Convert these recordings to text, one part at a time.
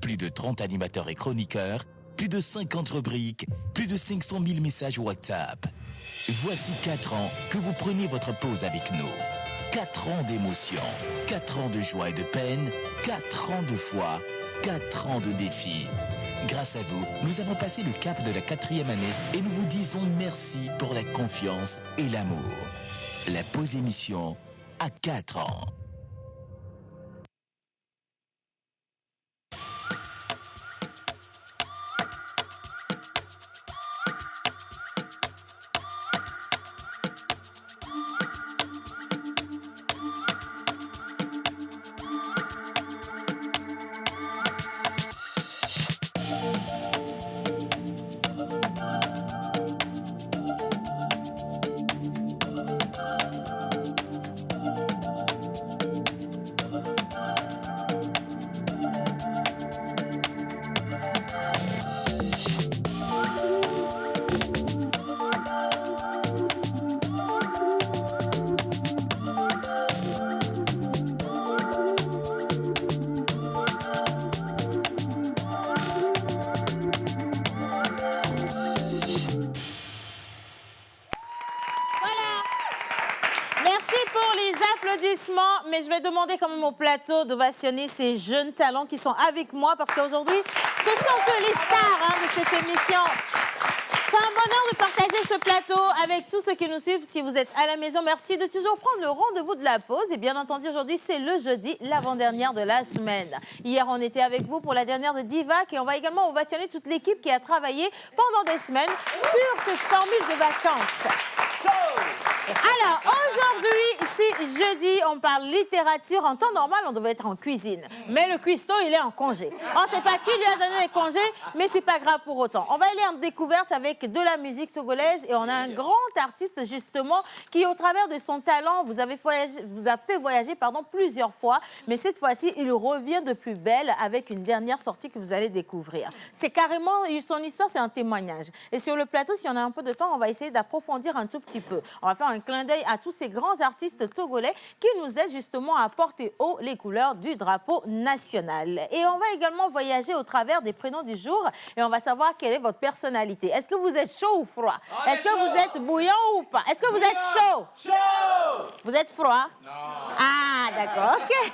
Plus de 30 animateurs et chroniqueurs, plus de 50 rubriques, plus de 500 000 messages WhatsApp. Voici 4 ans que vous prenez votre pause avec nous. 4 ans d'émotion, 4 ans de joie et de peine, 4 ans de foi, 4 ans de défis. Grâce à vous, nous avons passé le cap de la 4e année et nous vous disons merci pour la confiance et l'amour. La pause émission à 4 ans. Mais je vais demander quand même au plateau d'ovationner ces jeunes talents qui sont avec moi parce qu'aujourd'hui, ce sont que les stars de cette émission. C'est un bonheur de partager ce plateau avec tous ceux qui nous suivent. Si vous êtes à la maison, merci de toujours prendre le rendez-vous de la pause. Et bien entendu, aujourd'hui, c'est le jeudi, l'avant-dernière de la semaine. Hier, on était avec vous pour la dernière de Divac et on va également ovationner toute l'équipe qui a travaillé pendant des semaines sur cette formule de vacances. Alors, aujourd'hui, c'est jeudi, on parle littérature. En temps normal, on devait être en cuisine. Mais le cuistot, il est en congé. On ne sait pas qui lui a donné les congés, mais c'est pas grave pour autant. On va aller en découverte avec de la musique togolaise et on a un grand artiste, justement, qui, au travers de son talent, vous a fait voyager plusieurs fois. Mais cette fois-ci, il revient de plus belle avec une dernière sortie que vous allez découvrir. C'est carrément, son histoire, c'est un témoignage. Et sur le plateau, si on a un peu de temps, on va essayer d'approfondir un tout petit peu. On va faire un clin d'œil à tous ces grands artistes togolais qui nous aident justement à porter haut les couleurs du drapeau national. Et on va également voyager au travers des prénoms du jour et on va savoir quelle est votre personnalité. Est-ce que vous êtes chaud ou froid? Est-ce que vous êtes bouillant ou pas? Est-ce que vous êtes chaud? Chaud! Vous êtes froid? Non. Ah, d'accord, ok.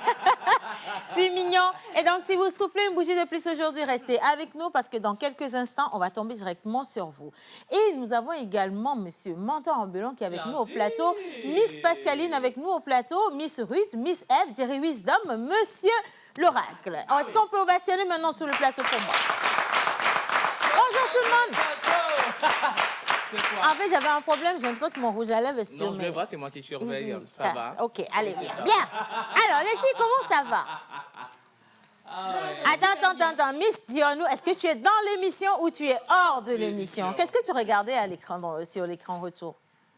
C'est mignon. Et donc, si vous soufflez une bougie de plus aujourd'hui, restez avec nous parce que dans quelques instants, on va tomber directement sur vous. Et nous avons également Monsieur Mentor Ambulant qui est avec nous au plateau, Miss Pascaline avec nous au plateau, Miss Ruth, Miss Eve, Jerry Wisdom, Monsieur l'Oracle. Est-ce qu'on peut ovationner maintenant sur le plateau pour moi? Bonjour tout le monde. En fait, j'avais un problème, j'ai l'impression que mon rouge à lèvres est sur. Non, je vais voir, c'est moi qui surveille. Ça va. Ok, allez, bien. Alors, les filles, comment ça va? Attends, Miss, dis-nous, est-ce que tu es dans l'émission ou tu es hors de l'émission? Qu'est-ce que tu regardais à l'écran, sur l'écran retour?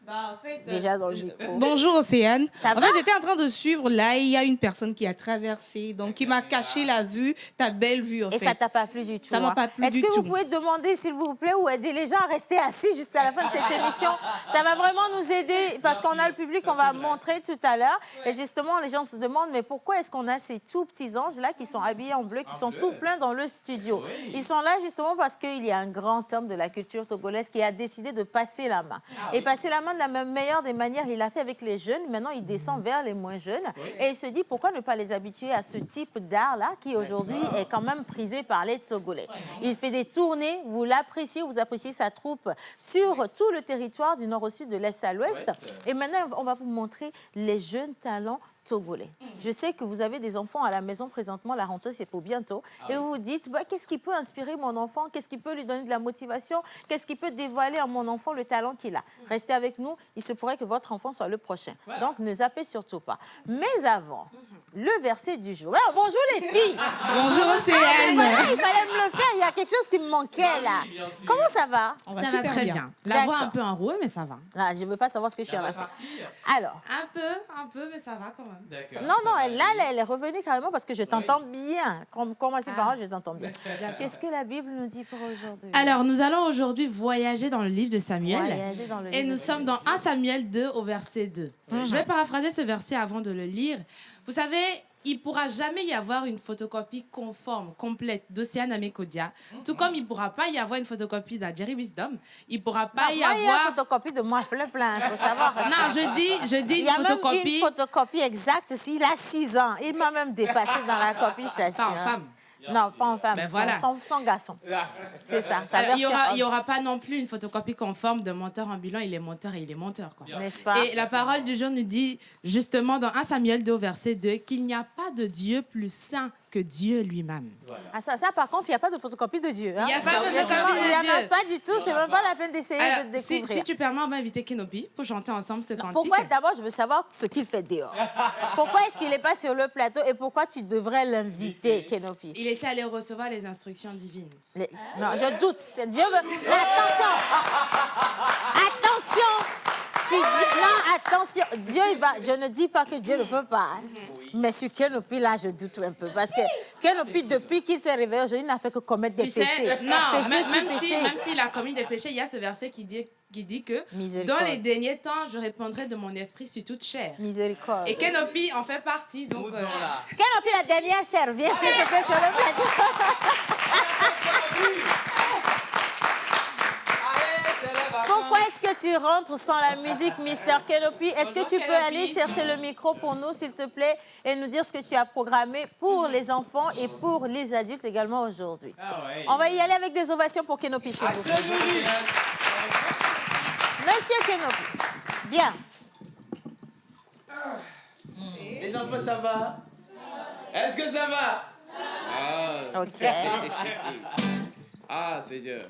En fait, déjà dans le micro. Bonjour Océane. Ça va? En fait, j'étais en train de suivre. Là, il y a une personne qui a traversé, donc qui m'a caché la vue, ta belle vue. En fait. Ça t'a pas plu du tout? Ça m'a pas plu du tout. Est-ce que vous pouvez demander, s'il vous plaît, ou aider les gens à rester assis jusqu'à la fin de cette émission? Ça va vraiment nous aider parce qu'on a le public qu'on va montrer tout à l'heure. Et justement, les gens se demandent, mais pourquoi est-ce qu'on a ces tout petits anges-là qui sont habillés en bleu, qui sont tout pleins dans le studio? Ils sont là justement parce qu'il y a un grand homme de la culture togolaise qui a décidé de passer la main. Et passer la main de la meilleure des manières, il l'a fait avec les jeunes. Maintenant, il descend vers les moins jeunes. Et il se dit, pourquoi ne pas les habituer à ce type d'art-là qui, aujourd'hui, est quand même prisé par les Togolais. Il fait des tournées, vous l'appréciez, vous appréciez sa troupe sur tout le territoire du nord au sud, de l'est à l'ouest. Et maintenant, on va vous montrer les jeunes talents togolais. Je sais que vous avez des enfants à la maison présentement, la rentrée c'est pour bientôt, et vous vous dites, qu'est-ce qui peut inspirer mon enfant, qu'est-ce qui peut lui donner de la motivation, qu'est-ce qui peut dévoiler à mon enfant le talent qu'il a. Restez avec nous, il se pourrait que votre enfant soit le prochain. Donc ne zappez surtout pas. Mais avant, le verset du jour. Alors, bonjour les filles. Bonjour Océane. Voilà, il fallait me le faire, il y a quelque chose qui me manquait là. Comment ça va? Ça va très bien. La voix un peu enrouée, mais ça va. Ah, je ne veux pas savoir ce que je suis en train de faire. Alors. Un peu, mais ça va quand même. Non, là, elle est revenue carrément parce que je t'entends bien. Comme ma parole, je t'entends bien. Qu'est-ce que la Bible nous dit pour aujourd'hui? Alors, nous allons aujourd'hui voyager dans le livre de Samuel. Et nous sommes dans 1 Samuel 2 au verset 2. Je vais paraphraser ce verset avant de le lire. Vous savez, il ne pourra jamais y avoir une photocopie conforme, complète d'Océane Amekodia, tout comme il ne pourra pas y avoir une photocopie d'Adjeri Wisdom. Il ne pourra pas y avoir... Il y a une photocopie de moi, plein, il faut savoir. Non, je dis une photocopie... Il y a même une photocopie exacte s'il a 6 ans. Il m'a même dépassé dans la copie, je t'assure. Pas en femme. Non, pas en femme, ben voilà. son garçon. C'est ça. Alors, il n'y aura pas non plus une photocopie conforme d'un menteur ambulant. Il est menteur et il est menteur. N'est-ce pas? Et la parole du jour nous dit justement dans 1 Samuel 2, verset 2, qu'il n'y a pas de Dieu plus saint que Dieu lui-même. Voilà. Ah, ça, par contre, il n'y a pas de photocopie de Dieu. Hein? Il n'y a pas de photocopie de Dieu. Il n'y en a pas du tout. C'est même pas la peine d'essayer de découvrir. Si tu permets, on va inviter Kenopi pour chanter ensemble ce cantique. Pourquoi? D'abord, je veux savoir ce qu'il fait dehors. Pourquoi est-ce qu'il n'est pas sur le plateau et pourquoi tu devrais l'inviter, Kenopi? Il était allé recevoir les instructions divines. Non, je doute. Dieu veut... Attention! Attention! Non, attention, Dieu, il va... Je ne dis pas que Dieu ne peut pas. Hein. Mais sur Kenopi, là, je doute un peu. Parce que Kenopi, depuis qu'il s'est réveillé aujourd'hui, il n'a fait que commettre des péchés. Non, même s'il a commis des péchés, il y a ce verset qui dit que dans les derniers temps, je répandrai de mon esprit sur toute chair. Miséricorde. Et Kenopi en fait partie. Donc, Kenopi, la dernière chair, viens s'il te plaît sur le plateau. Pourquoi est-ce que tu rentres sans la musique, Mister Kenopi? Est-ce que tu peux aller chercher le micro pour nous, s'il te plaît, et nous dire ce que tu as programmé pour les enfants et pour les adultes également aujourd'hui? On va y aller avec des ovations pour Kenopi, s'il vous plaît. Monsieur Kenopi, bien. Les enfants, ça va? Est-ce que ça va? Ah. OK. Ah, Seigneur.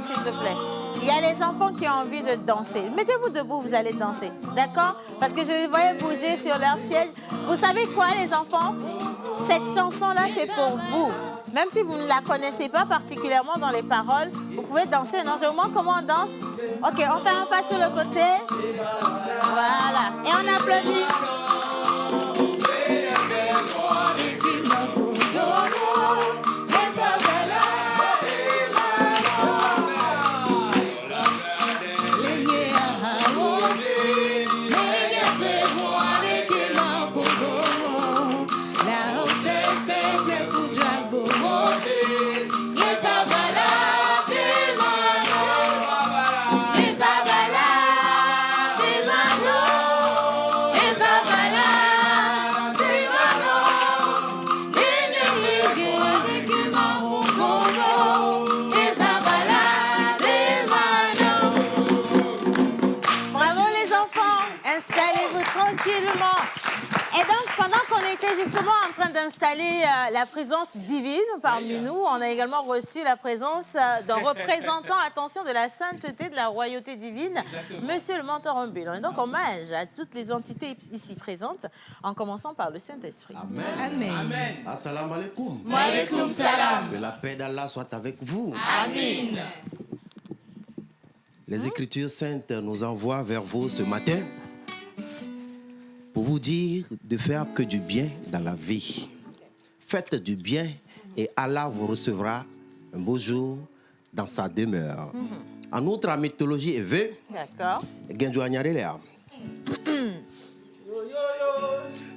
S'il te plaît. Il y a les enfants qui ont envie de danser. Mettez-vous debout, vous allez danser. D'accord? Parce que je les voyais bouger sur leur siège. Vous savez quoi, les enfants? Cette chanson-là, c'est pour vous. Même si vous ne la connaissez pas particulièrement dans les paroles, vous pouvez danser. Non, je vous montre comment on danse. OK, on fait un pas sur le côté. Voilà. Et on applaudit. Justement en train d'installer la présence divine parmi nous. On a également reçu la présence d'un représentant, attention, de la sainteté, de la royauté divine, Monsieur le mentor ambulant. Et donc, hommage à toutes les entités ici présentes, en commençant par le Saint-Esprit. Amen. Amen. Amen. Assalamu alaikum. Wa alaikum salam. Que la paix d'Allah soit avec vous. Amen. Les Écritures saintes nous envoient vers vous ce matin pour vous dire de faire que du bien dans la vie. Faites du bien et Allah vous recevra un beau jour dans sa demeure. En outre, la mythologie est vraie. D'accord.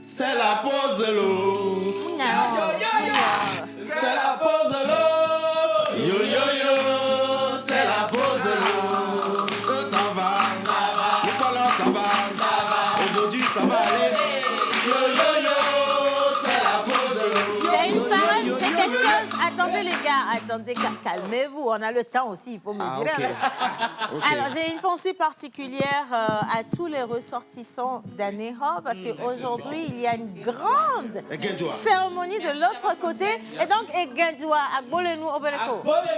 C'est la pause l'eau. C'est la pause l'eau. Yo yo yo. C'est la pause l'eau. Ça va. Nicolas, ça va. Aujourd'hui, ça va aller. Yo yo yo. C'est la pause l'eau. C'est une parole, c'est quelque chose. Attendez les gars, attendez, calmez-vous. On a le temps aussi, il faut mesurer. Okay. Alors, j'ai une pensée particulière à tous les ressortissants d'Anéha parce qu'aujourd'hui, il y a une grande cérémonie de l'autre côté. Et donc, Egenjoua, Agbolenu Obereko. Aujourd'hui,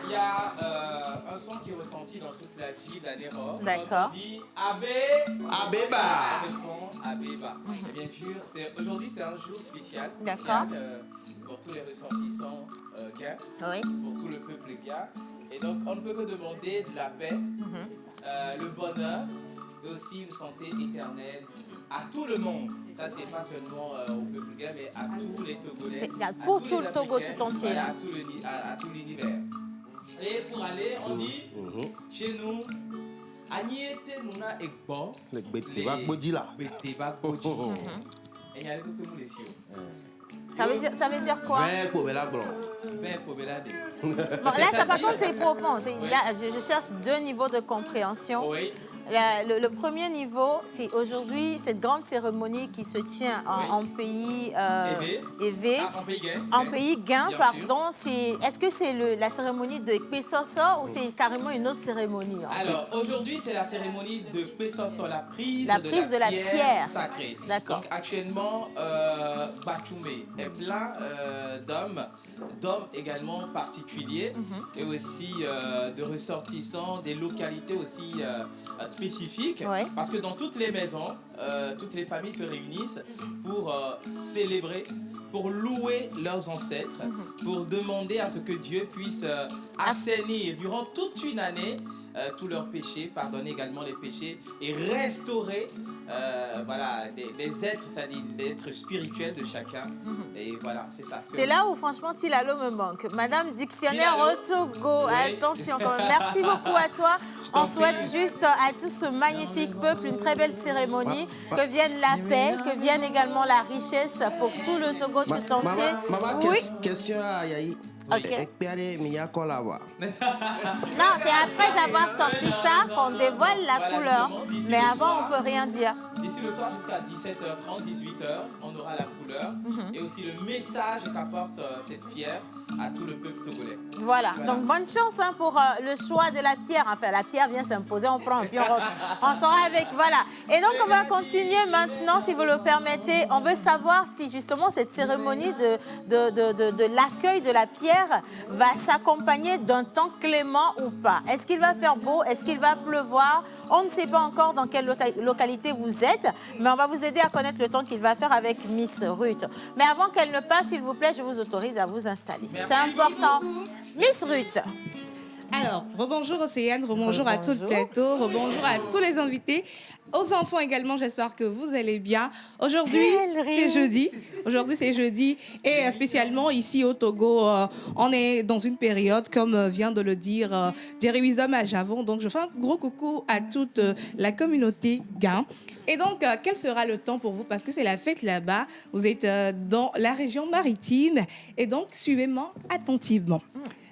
il y a un son qui retentit dans toute la fille d'Anero. D'accord. On dit Abeba. Abeba. Répond Abeba. Bien sûr, aujourd'hui c'est un jour spécial. D'accord. Pour tous les ressortissants gains, Oui. pour tout le peuple gain. Et donc on ne peut que demander de la paix, le bonheur, mais aussi une santé éternelle à tout le monde. Ça, c'est pas seulement au peuple gain, mais à tous les Togolais. Pour tout le Togo tout entier. Voilà, à tout l'univers. Et pour aller, on dit chez nous, Agnete Mouna Ekbo. Le Beteva Bodji là. Beteva Bodji. Et il y a tout le monde ici. Ça veut dire quoi? Ben Kobela Blanc. Ben Kobela de. Bon, là, ça, par contre, c'est profond. Là, je cherche 2 niveaux de compréhension. Oui. Le premier niveau, c'est aujourd'hui cette grande cérémonie qui se tient en pays évé. En pays gain. En pays gain, Bien pardon. Est-ce que c'est la cérémonie de Pesoso ou c'est carrément une autre cérémonie? Alors, aujourd'hui, c'est la cérémonie de Pesoso, la prise de la pierre sacrée. D'accord. Donc, actuellement, Bachoumé est plein d'hommes également particuliers et aussi de ressortissants des localités aussi spécifiques. Ouais. Parce que dans toutes les maisons, toutes les familles se réunissent pour célébrer, pour louer leurs ancêtres, pour demander à ce que Dieu puisse assainir durant toute une année tous leurs péchés, pardonner également les péchés et restaurer voilà, des êtres, c'est-à-dire des êtres spirituels de chacun. Et voilà, c'est ça. C'est là où franchement Tilalo me manque. Madame Dictionnaire au Togo, Oui. attention quand même. Merci beaucoup à toi. On souhaite juste à tout ce magnifique peuple une très belle cérémonie, que vienne la paix, que vienne également la richesse pour tout le Togo tout entier. Maman, Oui. question à Yahi. Ok. Non, c'est après avoir sorti ça qu'on dévoile la Voilà, couleur. justement, d'ici Mais le avant, soir. on ne peut rien dire. D'ici le soir jusqu'à 17h30, 18h, on aura la couleur et aussi le message qu'apporte cette pierre à tout le peuple togolais. Voilà. Donc bonne chance hein, pour le choix de la pierre. Enfin, la pierre vient s'imposer, on prend, puis on sera avec. Voilà. Et donc, on va continuer maintenant, si vous le permettez. On veut savoir si justement cette cérémonie de l'accueil de la pierre va s'accompagner d'un temps clément ou pas. Est-ce qu'il va faire beau? Est-ce qu'il va pleuvoir? On ne sait pas encore dans quelle localité vous êtes, mais on va vous aider à connaître le temps qu'il va faire avec Miss Ruth. Mais avant qu'elle ne passe, s'il vous plaît, je vous autorise à vous installer. C'est important. Miss Ruth. Alors, rebonjour Océane, rebonjour à tout le plateau, rebonjour à tous les invités, aux enfants également, j'espère que vous allez bien. Aujourd'hui, c'est jeudi. Aujourd'hui, c'est jeudi. Et spécialement ici au Togo, on est dans une période, comme vient de le dire Jerry Wisdom à Javon. Donc, je fais un gros coucou à toute la communauté gain. Et donc, quel sera le temps pour vous? Parce que c'est la fête là-bas. Vous êtes dans la région maritime. Et donc, suivez-moi attentivement.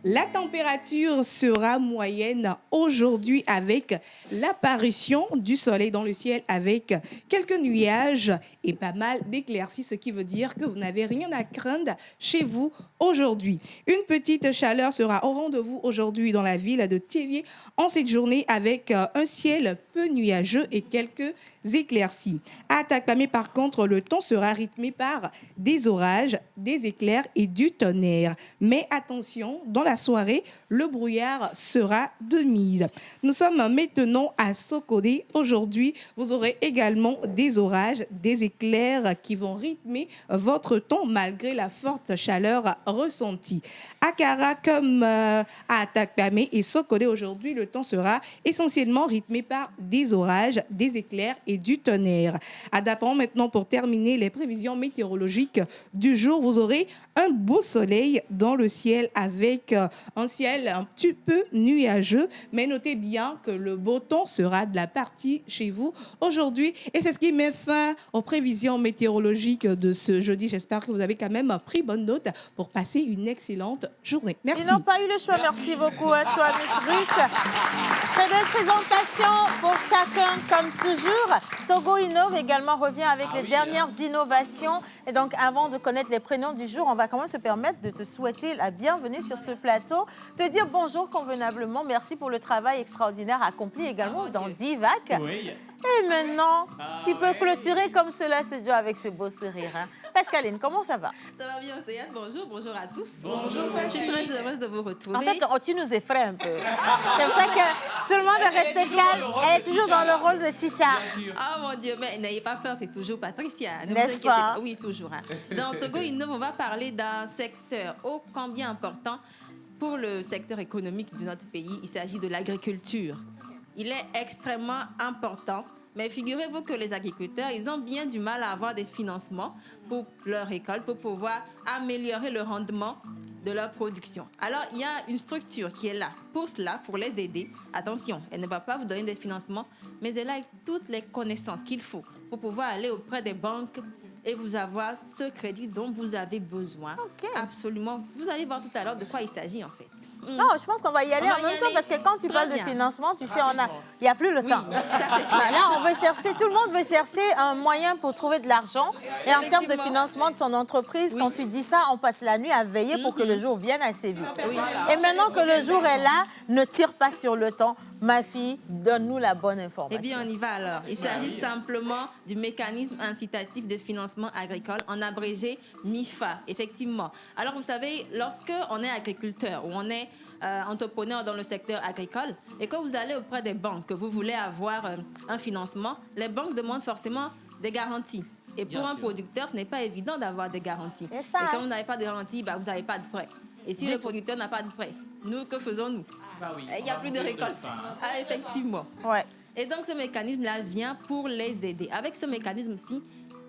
La température sera moyenne aujourd'hui avec l'apparition du soleil dans le ciel avec quelques nuages et pas mal d'éclaircies, ce qui veut dire que vous n'avez rien à craindre chez vous aujourd'hui. Une petite chaleur sera au rendez-vous aujourd'hui dans la ville de Thiévié en cette journée avec un ciel peu nuageux et quelques éclaircies. À Takpamé, par contre, le temps sera rythmé par des orages, des éclairs et du tonnerre. Mais attention, dans la soirée, le brouillard sera de mise. Nous sommes maintenant à Sokodé. Aujourd'hui, vous aurez également des orages, des éclairs qui vont rythmer votre temps malgré la forte chaleur ressentie. À Kara comme à Takpamé et Sokodé, aujourd'hui, le temps sera essentiellement rythmé par des orages, des éclairs et du tonnerre. À Dapan, maintenant, pour terminer les prévisions météorologiques du jour, vous aurez un beau soleil dans le ciel avec un ciel un petit peu nuageux, mais notez bien que le beau temps sera de la partie chez vous aujourd'hui. Et c'est ce qui met fin aux prévisions météorologiques de ce jeudi. J'espère que vous avez quand même pris bonne note pour passer une excellente journée. Merci. Ils n'ont pas eu le choix. Merci beaucoup à toi, Miss Ruth. Très belle présentation pour chacun, comme toujours. Togo Innove également revient avec les dernières innovations. Et donc, avant de connaître les prénoms du jour, on va quand même se permettre de te souhaiter la bienvenue sur ce plateau, te dire bonjour convenablement. Merci pour le travail extraordinaire accompli également dans Divac. Oui. Et maintenant, tu peux clôturer comme cela ce jour avec ce beau sourire. Hein. Pascaline, comment ça va? Ça va bien, Océane. Bonjour à tous. Bonjour, Je suis très heureuse de vous retrouver. En fait, tu nous effraies un peu. C'est pour ça que tout le monde est resté calme. Elle est toujours dans le rôle de Chicha. Oh mon Dieu, mais n'ayez pas peur, c'est toujours Patricia. Ne vous N'est-ce inquiétez pas? Oui, toujours. Dans Togo Innove, on va parler d'un secteur ô combien important pour le secteur économique de notre pays. Il s'agit de l'agriculture. Il est extrêmement important. Mais figurez-vous que les agriculteurs, ils ont bien du mal à avoir des financements pour leur récolte, pour pouvoir améliorer le rendement de leur production. Alors, il y a une structure qui est là pour cela, pour les aider. Attention, elle ne va pas vous donner des financements, mais elle a toutes les connaissances qu'il faut pour pouvoir aller auprès des banques et vous avoir ce crédit dont vous avez besoin. OK. Absolument. Vous allez voir tout à l'heure de quoi il s'agit, en fait. Non, je pense qu'on va y aller On va en y même temps aller. parce que quand tu Très parles de bien. financement, tu sais, il n'y a plus le temps. Ça, c'est clair. Là, on veut chercher, tout le monde veut chercher un moyen pour trouver de l'argent. Et en termes de Effectivement. financement de son entreprise, quand tu dis ça, on passe la nuit à veiller pour que le jour vienne assez vite. Et maintenant que le jour est là, ne tire pas sur le temps. Ma fille, donne-nous la bonne information. Eh bien, on y va alors. Il s'agit simplement du mécanisme incitatif de financement agricole, en abrégé MIFA, effectivement. Alors, vous savez, lorsque on est agriculteur ou on est entrepreneur dans le secteur agricole et que vous allez auprès des banques, que vous voulez avoir un financement, les banques demandent forcément des garanties. Et pour un producteur, ce n'est pas évident d'avoir des garanties. C'est ça. Et quand vous n'avez pas de garantie, vous n'avez pas de prêt. Et si le producteur n'a pas de prêt, nous, que faisons-nous? Bah oui, Il n'y a plus de récolte. Ah, effectivement. Ouais. Et donc, ce mécanisme-là vient pour les aider. Avec ce mécanisme-ci,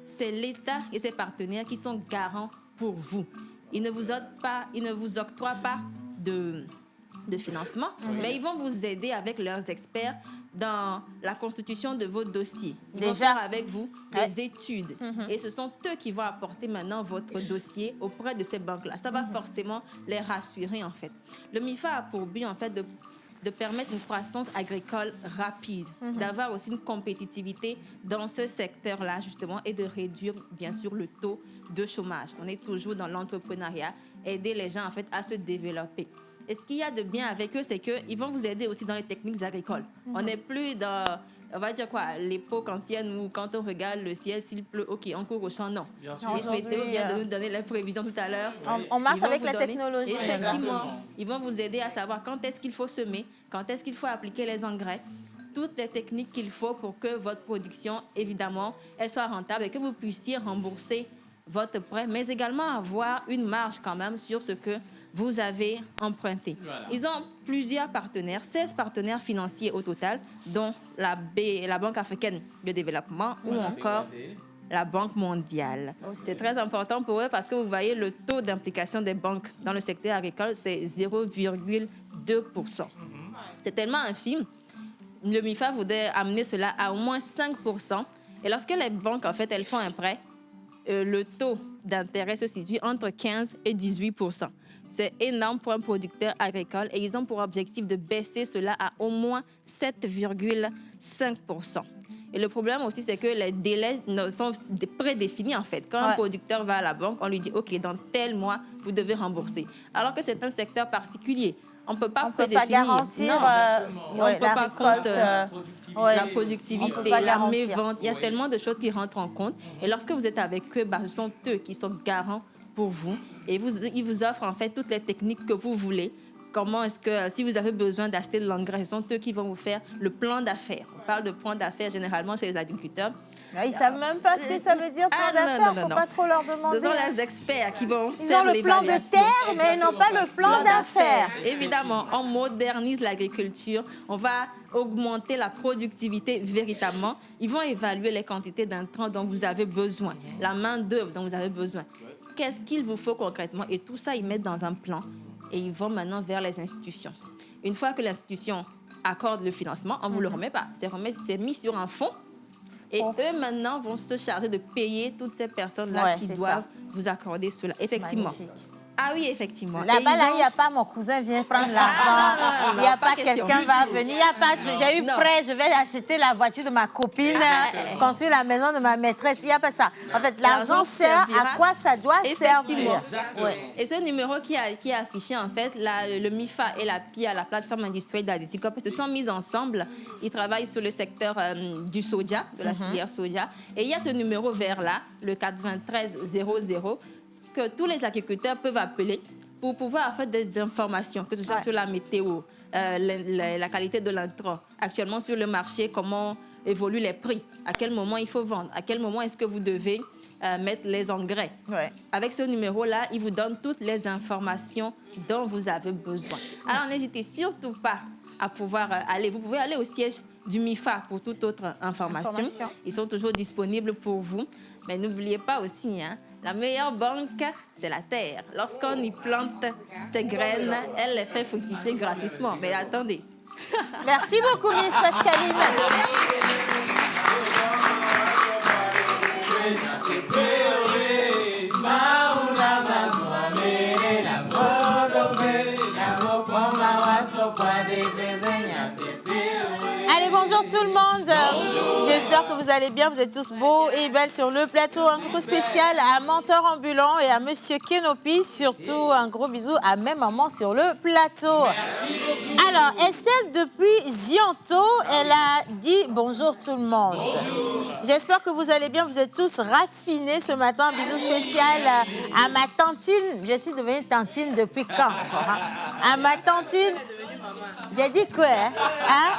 c'est l'État et ses partenaires qui sont garants pour vous. Ils ne vous octroient pas de financement, mais ils vont vous aider avec leurs experts dans la constitution de vos dossiers. Ils vont Déjà. faire avec vous des études. Et ce sont eux qui vont apporter maintenant votre dossier auprès de ces banques-là. Ça va forcément les rassurer, en fait. Le MIFA a pour but, en fait, de permettre une croissance agricole rapide, d'avoir aussi une compétitivité dans ce secteur-là, justement, et de réduire, bien sûr, le taux de chômage. On est toujours dans l'entrepreneuriat, aider les gens, en fait, à se développer. Et ce qu'il y a de bien avec eux, c'est qu'ils vont vous aider aussi dans les techniques agricoles. On n'est plus dans, on va dire quoi, l'époque ancienne où quand on regarde le ciel, s'il pleut, OK, on court au champ, non. Bien sûr. Miss Météo vient de nous donner les prévisions tout à l'heure. On marche Ils vont avec vous la donner- technologie. Effectivement, Exactement. ils vont vous aider à savoir quand est-ce qu'il faut semer, quand est-ce qu'il faut appliquer les engrais, toutes les techniques qu'il faut pour que votre production, évidemment, elle soit rentable et que vous puissiez rembourser votre prêt, mais également avoir une marge quand même sur ce que vous avez emprunté. Voilà. Ils ont plusieurs partenaires, 16 partenaires financiers au total, dont la Banque africaine de développement ou encore la Banque mondiale. C'est très important pour eux parce que vous voyez le taux d'implication des banques dans le secteur agricole, c'est 0,2%. C'est tellement infime. Le MIFA voudrait amener cela à au moins 5%. Et lorsque les banques, en fait, elles font un prêt, le taux d'intérêt se situe entre 15 et 18%. C'est énorme pour un producteur agricole et ils ont pour objectif de baisser cela à au moins 7,5%. Et le problème aussi, c'est que les délais sont prédéfinis, en fait. Quand un producteur va à la banque, on lui dit, OK, dans tel mois, vous devez rembourser. Alors que c'est un secteur particulier. On ne peut pas prédéfinir. Garantir Non. On ne peut la pas récolte, la on peut productivité, pas la garantir. mévente. Il y a tellement de choses qui rentrent en compte. Et lorsque vous êtes avec eux, ce sont eux qui sont garants pour vous. Et ils vous offrent en fait toutes les techniques que vous voulez. Comment est-ce que, si vous avez besoin d'acheter de l'engrais, ce sont eux qui vont vous faire le plan d'affaires. On parle de plan d'affaires généralement chez les agriculteurs. Ils ne savent même pas ce que ça veut dire, plan Ah, d'affaires. Il ne faut pas trop leur demander. Ce sont les experts qui vont Ils faire ont le plan de l'évaluation. terre, mais ils n'ont pas le plan d'affaires. Évidemment, on modernise l'agriculture, on va augmenter la productivité véritablement. Ils vont évaluer les quantités d'intrants dont vous avez besoin, la main-d'œuvre dont vous avez besoin. Qu'est-ce qu'il vous faut concrètement? Et tout ça, ils mettent dans un plan et ils vont maintenant vers les institutions. Une fois que l'institution accorde le financement, on ne vous le remet pas. C'est mis sur un fonds. Et eux, maintenant, vont se charger de payer toutes ces personnes-là qui doivent vous accorder cela. Effectivement. Magnifique. Ah oui, effectivement. Là-bas, il n'y a pas mon cousin vient prendre l'argent. Il n'y a pas quelqu'un va venir. Il n'y a pas, j'ai eu prêt, je vais acheter la voiture de ma copine, construire la maison de ma maîtresse. Il n'y a pas ça. En fait, l'argent sert à quoi ça doit servir. Ouais. Et ce numéro qui est affiché, en fait, le MIFA et la PIA, la plateforme industrielle d'Adeticop, se sont mis ensemble. Ils travaillent sur le secteur du soja, de la filière soja. Et il y a ce numéro vert-là, le 9300, que tous les agriculteurs peuvent appeler pour pouvoir faire des informations, que ce soit sur la météo, la qualité de l'intrant, actuellement sur le marché, comment évoluent les prix, à quel moment il faut vendre, à quel moment est-ce que vous devez mettre les engrais. Avec ce numéro-là, il vous donne toutes les informations dont vous avez besoin. Alors, n'hésitez surtout pas à pouvoir aller. Vous pouvez aller au siège du MIFA pour toute autre information. Ils sont toujours disponibles pour vous. Mais n'oubliez pas aussi, la meilleure banque, c'est la terre. Lorsqu'on y plante ses graines, elle les fait fructifier gratuitement. Mais attendez. Merci beaucoup, Miss Pascaline. Allez, bonjour tout le monde. J'espère que vous allez bien. Vous êtes tous beaux et belles sur le plateau. Un coucou spécial à Menteur Ambulant et à Monsieur Kenopi. Surtout un gros bisou à même maman sur le plateau. Alors, Estelle, depuis Zianto, elle a dit bonjour tout le monde. J'espère que vous allez bien. Vous êtes tous raffinés ce matin. Un bisou spécial à ma tantine. Je suis devenue tantine depuis quand? À ma tantine. J'ai dit quoi?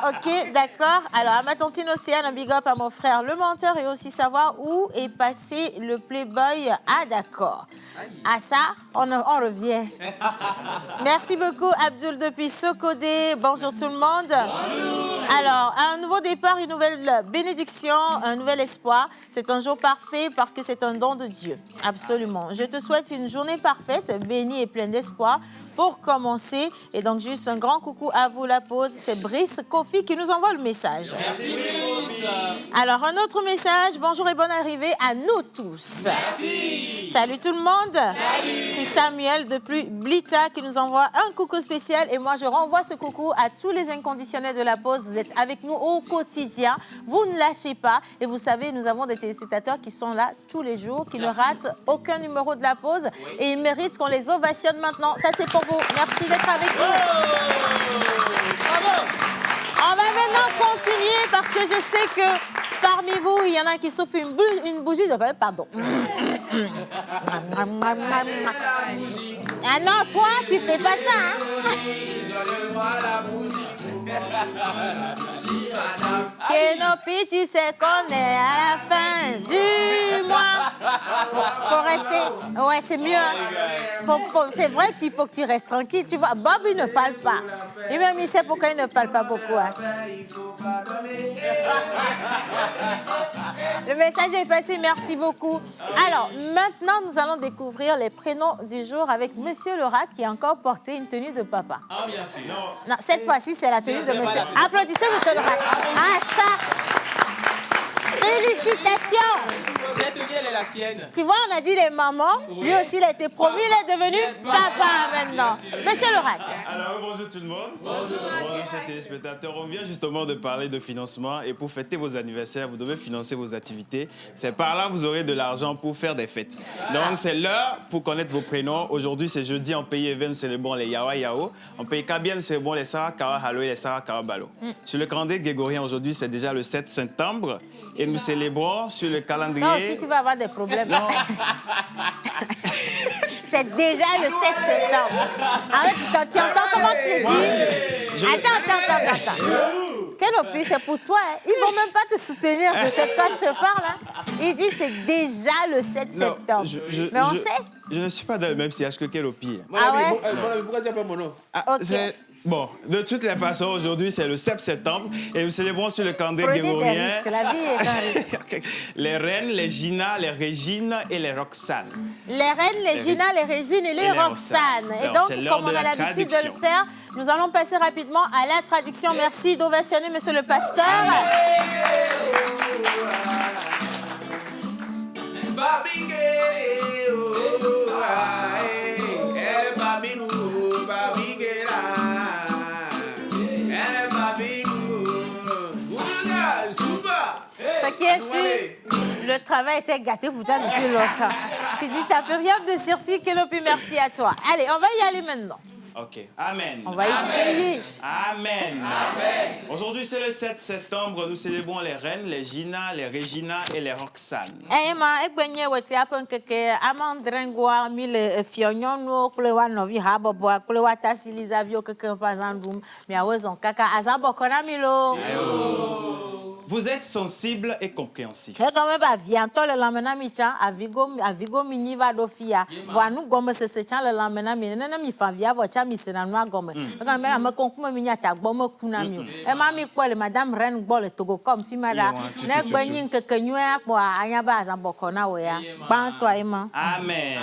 Ok, d'accord. Alors, à ma tantine Océane, un big up à mon frère le menteur et aussi savoir où est passé le Playboy. Ah, d'accord. À ça, on revient. Merci beaucoup, Abdul depuis Sokodé. Bonjour tout le monde. Bonjour. Alors, un nouveau départ, une nouvelle bénédiction, un nouvel espoir. C'est un jour parfait parce que c'est un don de Dieu. Absolument. Je te souhaite une journée parfaite, bénie et pleine d'espoir. Pour commencer, et donc juste un grand coucou à vous, la pause, c'est Brice Kofi qui nous envoie le message. Merci, Brice. Alors, un autre message, bonjour et bonne arrivée à nous tous. Merci. Salut tout le monde. Salut. C'est Samuel depuis Blita qui nous envoie un coucou spécial et moi je renvoie ce coucou à tous les inconditionnels de la pause. Vous êtes avec nous au quotidien, vous ne lâchez pas et vous savez, nous avons des téléspectateurs qui sont là tous les jours, qui ne ratent aucun numéro de la pause et ils méritent qu'on les ovationne maintenant. Ça c'est pour vous. Merci d'être avec nous. Bravo. On va maintenant continuer parce que je sais que parmi vous, il y en a qui souffrent une bougie de... Pardon. Ah non, toi, tu fais pas ça, Kenopi, tu sais qu'on est à la fin du mois. Faut rester... Ouais, c'est mieux. C'est vrai qu'il faut que tu restes tranquille. Tu vois, Bob, il ne parle pas. Et même, il sait pourquoi il ne parle pas beaucoup. Le message est passé, merci beaucoup. Alors, maintenant, nous allons découvrir les prénoms du jour avec Monsieur Laura qui a encore porté une tenue de papa. Ah, bien sûr. Non, cette fois-ci, c'est la tenue de Monsieur. Applaudissez Monsieur Laura. Ah, ça. Félicitations. Cette tenue, elle est la sienne. Tu vois, on a dit les mamans. Lui aussi, il a été promu, il est devenu papa maintenant. Monsieur Laurac. Alors, bonjour tout le monde. Bonjour, chers téléspectateurs. On vient justement de parler de financement et pour fêter vos anniversaires, vous devez financer vos activités. C'est par là que vous aurez de l'argent pour faire des fêtes. Donc, c'est l'heure pour connaître vos prénoms. Aujourd'hui, c'est jeudi. En pays Even, c'est bon les Yawa Yao. En pays Kabien, c'est bon les Sarah Kara Halo et les Sarah Kara Balo. Sur le calendrier grégorien, aujourd'hui, c'est déjà le 7 septembre. Et nous célébrons sur le calendrier... Non, si tu vas avoir des problèmes. C'est déjà le 7 septembre. Arrête, tu entends comment tu dis? Attends. Kenopi, c'est pour toi. Hein. Ils ne vont même pas te soutenir. Je sais de quoi je parle. Hein. Il dit c'est déjà le 7 septembre. Mais on sait. Je ne suis pas dans le même siège que Kenopi. Ah ouais? Pourquoi tu n'as pas mon nom? Ok. Bon, de toutes les façons, aujourd'hui, c'est le 7 septembre et nous célébrons sur le calendrier grégorien. Prenez des risques, la vie est un risque. Les reines, les Gina, les Régines et les Roxane. Les reines, les Gina, les Régines et les Roxane. Et donc, comme on a l'habitude de le faire, nous allons passer rapidement à la traduction. Merci d'ovationner, monsieur le pasteur. Bien sûr, le travail était gâté pour toi depuis longtemps. Si tu n'as plus rien de sursis, Kelopi, merci à toi. Allez, on va y aller maintenant. Ok. Amen. On va essayer. Amen. Aujourd'hui, c'est le 7 septembre. Nous célébrons les reines, les Gina, les Regina et les Roxane. Ema, ekbenye wetri apon keke amandrengwa mile fionyonu kule wa novi habobo kule wa tasiliza vio keke pazandum miawezon kaka azabo kona milo. Vous êtes sensible et compréhensif. C'est quand même pas vianto le lamena micha avigo mini va dofia. Voa nous gomme se chan le lamena mi nena mi fa via voa cha mi se na noa gomme. Quand même am konkuma mi nyata gbomo kuna mi. E ma mi ko le madame reine gbo le togo comme fi mada. Ne gbanyin keke nyua po anya ba azabo kona we ya. Ban to ema. Amen.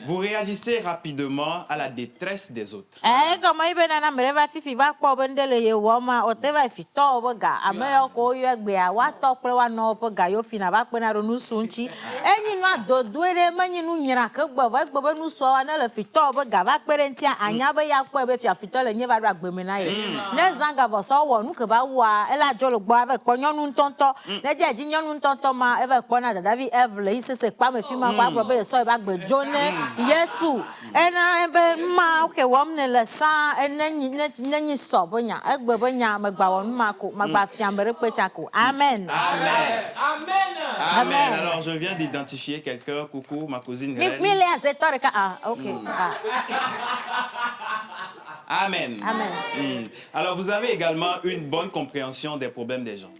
Vous réagissez rapidement à la détresse des autres. Comme il y a un merveilleux fifi va pas bendele ye woma o te va fi to oboga ameyo ko yo egbe a wa to pe wa no oboga yo fi na ba pe na ro nu sunchi enyi nu adodo ere manyi nu nyira ke gbo va gbo be nu so wa na le fi to oboga va pe rentia anya be ya ko be fi to le nye va do agbe me na ye ne zanga bo so wo nu ke ba wa e la jolo gbo ave ko nyonu ntonto ne je ji nyonu ntonto ma eve ko na David Evle ise se pa me fi ma kwa pro be so e ba gbe jone Yesu ena ebe ma ke wom ne le sa enenyi so bonya egbe bonya magba won mako magba fiambere pe chako amen Amen. Amen. Amen. Alors je viens d'identifier quelqu'un. Coucou, ma cousine Reine. mi le azetor ka OK Amen. Amen. Alors vous avez également une bonne compréhension des problèmes des gens.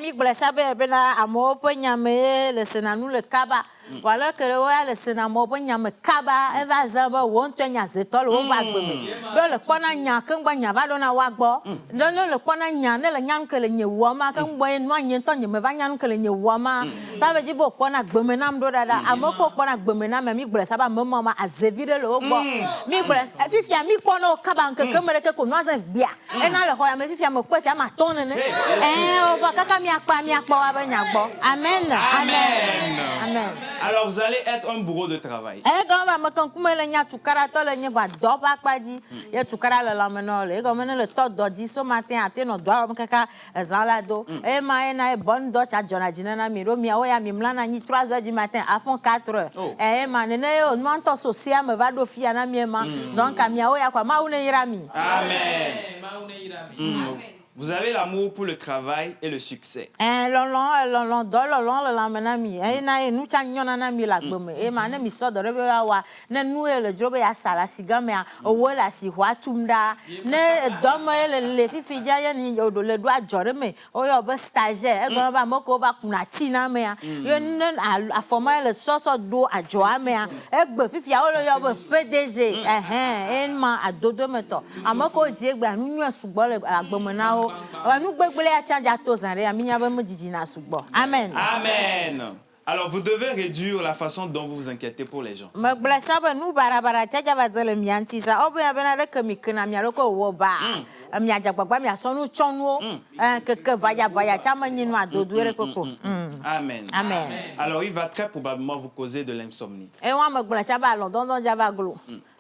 Mi gbole sabe bena amo po nyame le senanu le kaba wala que le senamo po nyame kaba eva zamba won to nya zetol wo ba gbeme do le pona nya kan gba nya va do na wa gbo do le pona nya ne le nyan ke le nye wo ma kan gbo enu anyen to nye me va nyan ke le nye wo ma sabe ji bo pona gbeme nam do dada amo ko pona gbeme nam mi gbole saba mama ma azevire le wo gbo mi gbole fifia mi pona o kaba nke kemere ke ko no azen bia e na le ho ya me fifia me kwesi ama tone ne o ba kaka mi akpa wa ba nya gbo amen amen amen. Alors vous allez être un bourreau de travail. Quand va me kankume le nya tukara to le nya va do ba kpaji ye tukara le lameno le comme le to dodi ce matin ate no do am kaka zalado e ma na e bon do cha jona jina na mi ro mi o ya mi mlana ni 3h du matin à fond 4h e ma ne o no anto social me va do fia na mi ma donc ami o ya kwa ma une irami Amen. Vous avez l'amour pour le travail et le succès. Lon do le lamena mi e na e nu cha nyona na mi la gbeme e ma na mi so do rebe wa na nu e le jobe ya sala siga me o wo la si hwa tumda ne do mo le fifi ja ye ni o do le do ajore me o yo be stagiaire e go ba mo ko ba kuna ti na me yo ne a former le so do ajo me e gbe fifi a o lo yo be PDG e ma adodo me to amako je gbe anu nyu asugbo le agbeme na o nous amen. Amen. Alors, vous devez réduire la façon dont vous vous inquiétez pour les gens. Amen. Amen. Alors, il va très probablement vous causer de l'insomnie.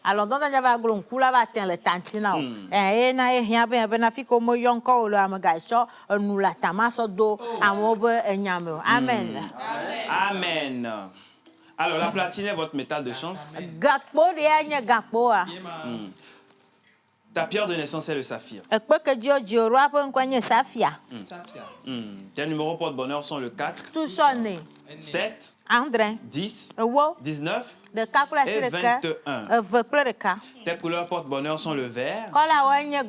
Alors dans java glon kula va ten le tantina e na e hia be na fi ko mo yonko lo amagaso nu la tamaso do amobe enyame amen. Amen. Alors la platine est votre métal de chance. Gakpo de anya gakpo a. Ta pierre de naissance est le saphir. Tes numéros porte-bonheur sont le 4, 7, 10, 19 et 21. Tes couleurs porte-bonheur sont le vert. Amen.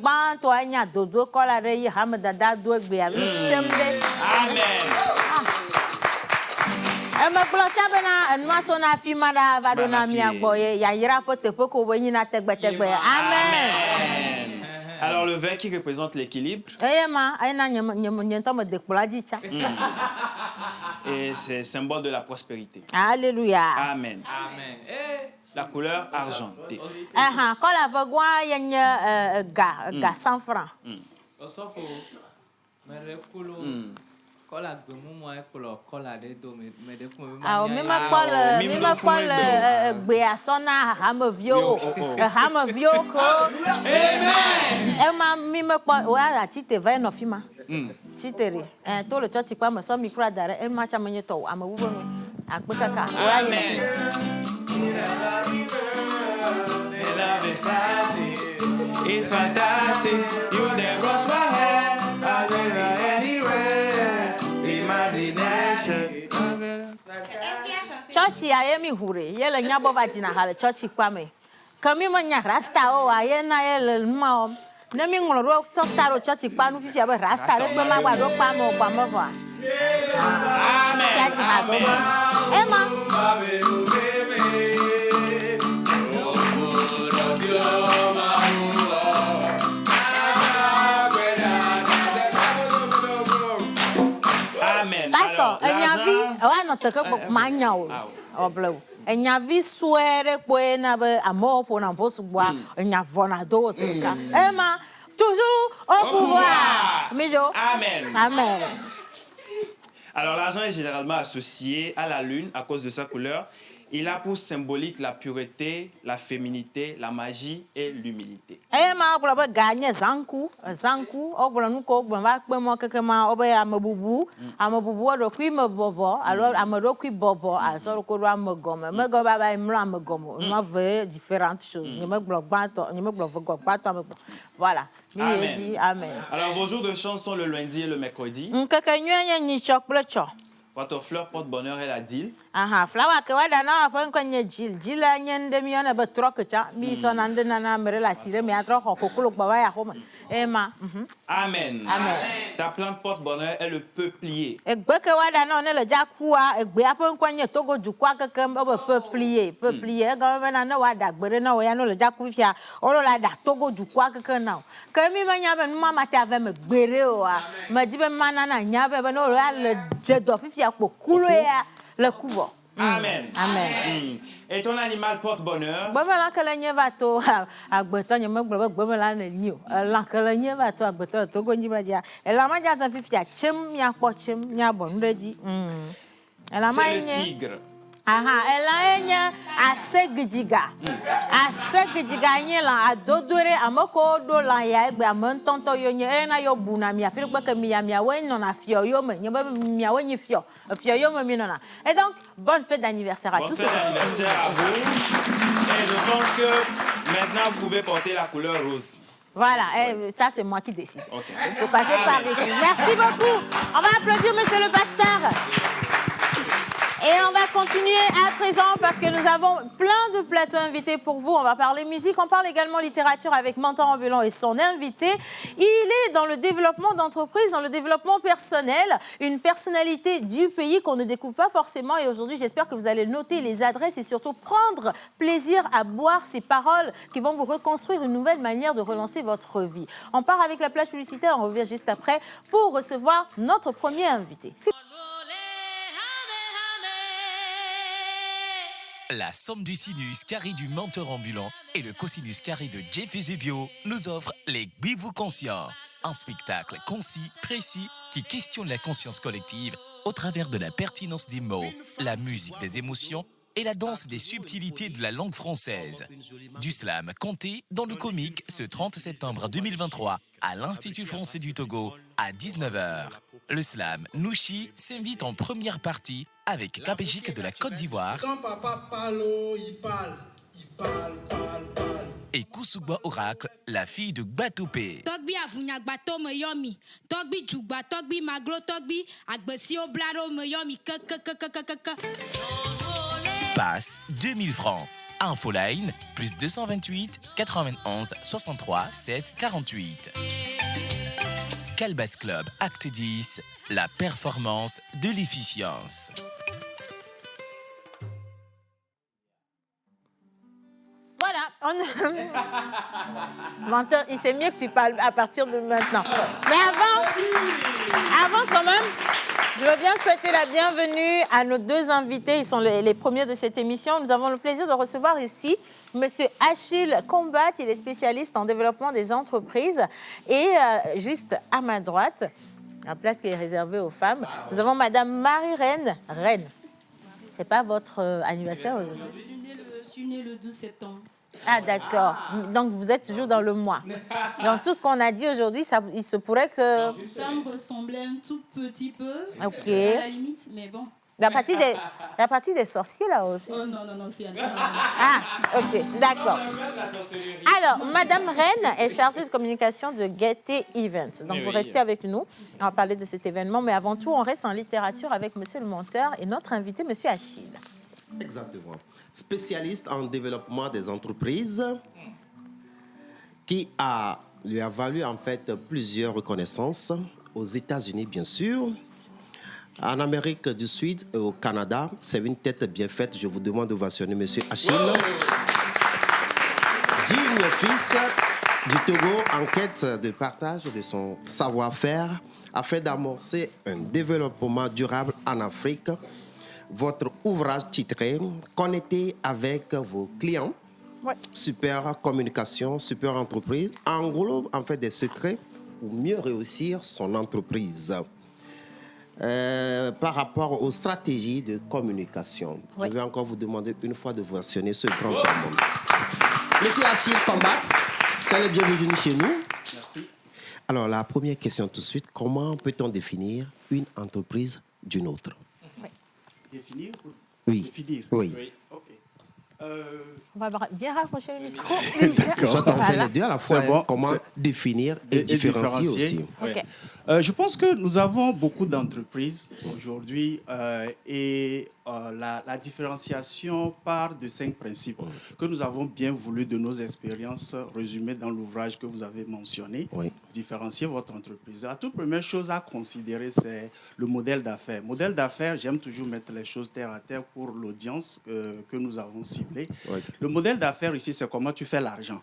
Alors le vert qui représente l'équilibre. Et c'est symbole de la prospérité. Alléluia. Amen. La couleur argentée. Ga 100 francs. Chitere. Tout le church, quoi, me sommes micro d'arrêt. Et match à magnéto. À me vous à Bekaka. Amen. Love is fantastic. It's fantastic. You never brush my hair. I never anywhere. Imagination. Church ya mi hure. Yele nyabo vagina hale church kwame. Kami mo nya rasta o ayena yele ma. Na mi ngoro tokta ro church kwanu fifi aba rasta le gbe ma gba do pa mo vo. Amen. Emma. Pastor, enyavi, wa no teke manya o. Oblo. Enyavi suere kwe na be amopo na bosu bwa, enyavo na do sika. Emma, toujours au pouvoir. Mijo. Amen. Amen. Alors l'argent est généralement associé à la lune à cause de sa couleur. Il a pour symbolique la pureté, la féminité, la magie et l'humilité. Emma, pour la gagner zanku, oblo nu ko gbe va pe mo keke ma obe amabubu do kwi me bobo, alors amado kwi bobo, azoro ko do amagome. Me go baba imra amagomo. On veut différentes choses. Ni me blog bato, ni me blog bato. Voilà. Amen. Dit amen. Alors vos jours de chance sont le lundi et le mercredi. Keke nyenye ni choklecho. Votre fleur porte-bonheur est la dil. Aha, flower ke wada na apan kwenye jil anyende mi ona be troke cha mi so na ndena na mere la sire mi atro kokolo gba wa ya homa. Emma. Amen. Amen. Ta plante porte-bonheur est le peuplier. Egbe ke wada na ne le jakua egbe apan kwenye togo jukwa keke obe peuplier ga me na wada gbere na wo ya no le jaku fia oro la da togo jukwa keke na. Ke mi manya be mama ta ave me gbere o a me di be mana na nya be no ya le jedo fifia kpokulu ya le couvent. Amen. Amen. Et ton animal porte-bonheur? Bamela kala nyeva to agbeto nyeme gbe bamela na nyo. La kala nyeva to agbeto to go nyiba dia. Ela ma ja sa fifia chem nya kpo chem nya bon reji. Ela ma C'est le tigre. Aha, ela enya asegjiga. Asegjiga nyela adodore amoko do la ya egbe amontonto yo nye ena yo buna mi afiri gbe ke mi ya we no na fio yo me nyebe mi ya we nyi fio yo me mi no na. Et donc bonne fête d'anniversaire à tous. Bonne fête d'anniversaire à vous. Et je pense que maintenant vous pouvez porter la couleur rose. Voilà, et ça c'est moi qui décide. Okay. Il faut passer par ici. Merci beaucoup. On va applaudir monsieur le pasteur. Et on va continuer à présent parce que nous avons plein de plateaux invités pour vous. On va parler musique, on parle également littérature avec Mentor Ambulant et son invité. Il est dans le développement d'entreprise, dans le développement personnel, une personnalité du pays qu'on ne découvre pas forcément. Et aujourd'hui, j'espère que vous allez noter les adresses et surtout prendre plaisir à boire ces paroles qui vont vous reconstruire une nouvelle manière de relancer votre vie. On part avec la plage publicitaire, on revient juste après pour recevoir notre premier invité. La somme du sinus carré du menteur ambulant et le cosinus carré de Jeff Bio nous offrent les Gbivou Conscients. Un spectacle concis, précis, qui questionne la conscience collective au travers de la pertinence des mots, la musique des émotions et la danse des subtilités de la langue française. Du slam compté dans le comique ce 30 septembre 2023 à l'Institut français du Togo à 19h. Le slam Nouchi s'invite en première partie avec Capégique de la Côte d'Ivoire. Quand papa parle, il parle. Et Kousouba Oracle, la fille de Gbatopé. Togbi avunya gbato me yomi. Togbi jugba, togbi maglo, togbi agbesio blaro me yomi. Passe 2000 francs. Infoline, plus 228 91 63 16 48. Calbas Club, acte 10, la performance de l'efficience. Voilà, Menteur, il sait mieux que tu parles à partir de maintenant. Mais avant quand même, je veux bien souhaiter la bienvenue à nos deux invités. Ils sont les premiers de cette émission. Nous avons le plaisir de recevoir ici Monsieur Achille Combat. Il est spécialiste en développement des entreprises. Et juste à ma droite, la place qui est réservée aux femmes, nous avons Madame Marie Reine. C'est pas votre anniversaire aujourd'hui? Je suis née le 12 septembre. Ah, d'accord. Donc, vous êtes toujours dans le mois. Donc, tout ce qu'on a dit aujourd'hui, il se pourrait que... Ça me ressemblait un tout petit peu. OK. À la limite, mais bon. La partie des sorciers, là aussi. Oh non, c'est un peu... Ah, OK, d'accord. Alors, Madame Reine est chargée de communication de Gaieté Events. Donc, vous restez avec nous. On va parler de cet événement. Mais avant tout, on reste en littérature avec Monsieur le Monteur et notre invité, Monsieur Achille. Exactement. Spécialiste en développement des entreprises qui lui a valu en fait plusieurs reconnaissances aux États-Unis, bien sûr, en Amérique du Sud et au Canada. C'est une tête bien faite. Je vous demande d'ovationner Monsieur Achille. Digne fils du Togo en quête de partage de son savoir-faire afin d'amorcer un développement durable en Afrique. Votre ouvrage titré « Connecter avec vos clients ». Super communication, super entreprise, englobe en fait des secrets pour mieux réussir son entreprise. Par rapport aux stratégies de communication, je vais encore vous demander une fois de versionner ce grand terme. Monsieur Achille Combat, soyez le bienvenu chez nous. Merci. Alors, la première question tout de suite, comment peut-on définir une entreprise d'une autre? Définir ou Oui. Définir. Oui. OK. On va bien rapprocher le micro. Soit on fait les deux à la fois. Bon, comment définir et différencier aussi. OK. Je pense que nous avons beaucoup d'entreprises aujourd'hui et la différenciation part de 5 principes que nous avons bien voulu de nos expériences résumées dans l'ouvrage que vous avez mentionné. Différencier votre entreprise. La toute première chose à considérer, c'est le modèle d'affaires. Modèle d'affaires, j'aime toujours mettre les choses terre à terre pour l'audience que nous avons ciblée. Le modèle d'affaires ici, c'est comment tu fais l'argent.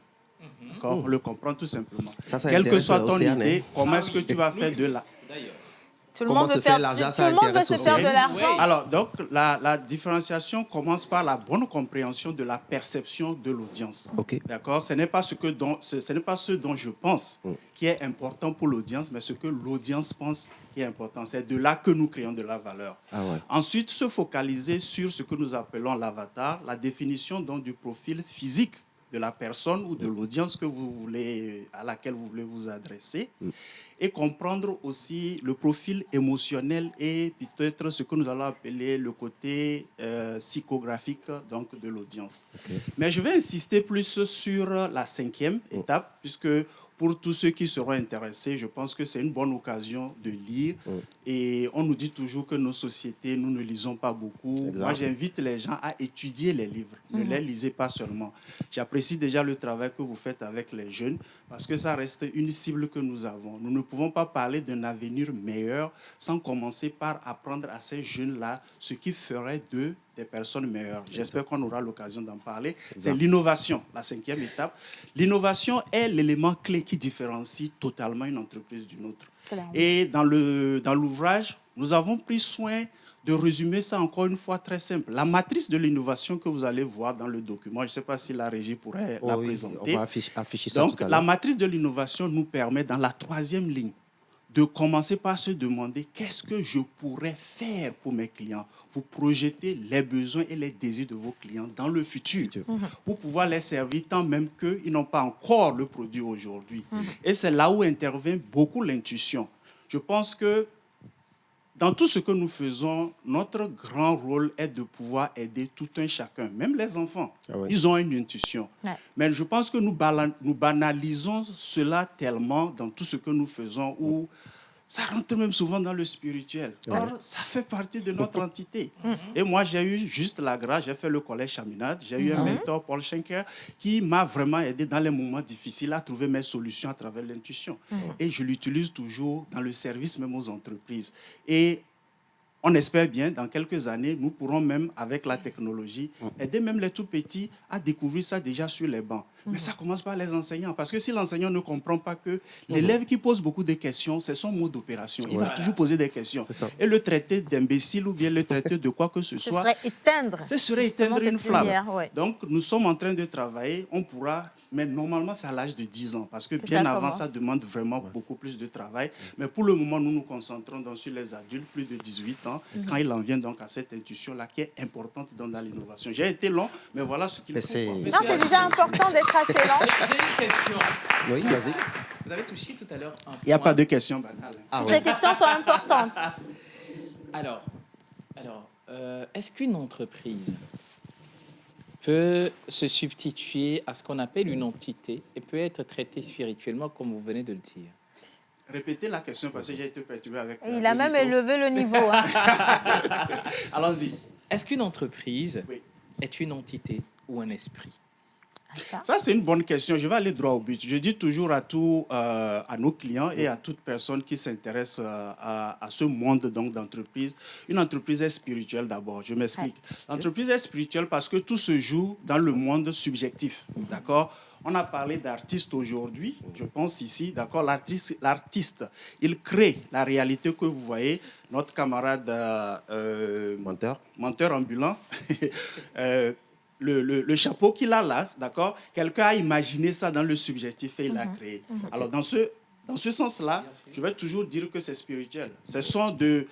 On le comprend tout simplement. Quelle que soit ton idée, comment est-ce que tu vas faire de la... Tout le monde veut se faire de l'argent. Alors, donc, la différenciation commence par la bonne compréhension de la perception de l'audience. D'accord? Ce n'est pas ce dont je pense qui est important pour l'audience, mais ce que l'audience pense qui est important. C'est de là que nous créons de la valeur. Ensuite, se focaliser sur ce que nous appelons l'avatar, la définition donc, du profil physique de la personne ou de l'audience à laquelle vous voulez vous adresser et comprendre aussi le profil émotionnel et peut-être ce que nous allons appeler le côté psychographique donc, de l'audience. Mais je vais insister plus sur la 5e étape puisque pour tous ceux qui seront intéressés, je pense que c'est une bonne occasion de lire. Et on nous dit toujours que nos sociétés, nous ne lisons pas beaucoup. Moi, j'invite les gens à étudier les livres. Ne les lisez pas seulement. J'apprécie déjà le travail que vous faites avec les jeunes parce que ça reste une cible que nous avons. Nous ne pouvons pas parler d'un avenir meilleur sans commencer par apprendre à ces jeunes-là ce qui ferait d'eux des personnes meilleures. J'espère qu'on aura l'occasion d'en parler. C'est l'innovation, la 5e étape. L'innovation est l'élément clé qui différencie totalement une entreprise d'une autre. Et dans l'ouvrage, nous avons pris soin de résumer ça encore une fois très simple. La matrice de l'innovation que vous allez voir dans le document, je ne sais pas si la régie pourrait la présenter. On va afficher ça Donc, tout à l'heure. la matrice de l'innovation nous permet, dans la 3e ligne, de commencer par se demander qu'est-ce que je pourrais faire pour mes clients. Vous projetez les besoins et les désirs de vos clients dans le futur pour pouvoir les servir tant même qu'ils n'ont pas encore le produit aujourd'hui. Et c'est là où intervient beaucoup l'intuition. Je pense que dans tout ce que nous faisons, notre grand rôle est de pouvoir aider tout un chacun, même les enfants. Ils ont une intuition. Mais je pense que nous banalisons cela tellement dans tout ce que nous faisons où ça rentre même souvent dans le spirituel. Or, ça fait partie de notre entité. Et moi, j'ai eu juste la grâce, j'ai fait le collège Chaminade, j'ai eu un mentor, Paul Schenker, qui m'a vraiment aidé dans les moments difficiles à trouver mes solutions à travers l'intuition. Et je l'utilise toujours dans le service même aux entreprises. Et on espère bien, dans quelques années, nous pourrons même, avec la technologie, aider même les tout-petits à découvrir ça déjà sur les bancs. Mais ça commence par les enseignants. Parce que si l'enseignant ne comprend pas que l'élève qui pose beaucoup de questions, c'est son mode d'opération. Il va toujours poser des questions. Et le traiter d'imbécile ou bien le traiter de quoi que ce soit, ce serait éteindre une flamme. Donc, nous sommes en train de travailler. On pourra... Mais normalement, c'est à l'âge de 10 ans. Parce que bien avant, ça demande vraiment beaucoup plus de travail. Mais pour le moment, nous nous concentrons sur les adultes, plus de 18 ans. important quand il en vient donc à cette intuition-là qui est importante dans l'innovation. J'ai été long, mais voilà ce qu'il faut. Non, c'est déjà important d'être assez lent. J'ai une question. Oui, vas-y. Vous avez touché tout à l'heure un point. Il n'y a pas de questions, Bakal. Toutes les questions sont importantes. Alors, est-ce qu'une entreprise peut se substituer à ce qu'on appelle une entité et peut être traitée spirituellement, comme vous venez de le dire? Répétez la question parce que j'ai été perturbé avec... Il a même élevé le niveau. Hein. Allons-y. Est-ce qu'une entreprise est une entité ou un esprit? Ça, c'est une bonne question. Je vais aller droit au but. Je dis toujours à nos clients et à toute personne qui s'intéresse à ce monde donc d'entreprise, une entreprise est spirituelle d'abord. Je m'explique. L'entreprise est spirituelle parce que tout se joue dans le monde subjectif. D'accord? On a parlé d'artistes aujourd'hui, je pense ici, d'accord? L'artiste, il crée la réalité que vous voyez. Notre camarade menteur ambulant, le chapeau qu'il a là, d'accord? Quelqu'un a imaginé ça dans le subjectif et il l'a créé. Alors, dans ce sens-là, je vais toujours dire que c'est spirituel. Ce sont de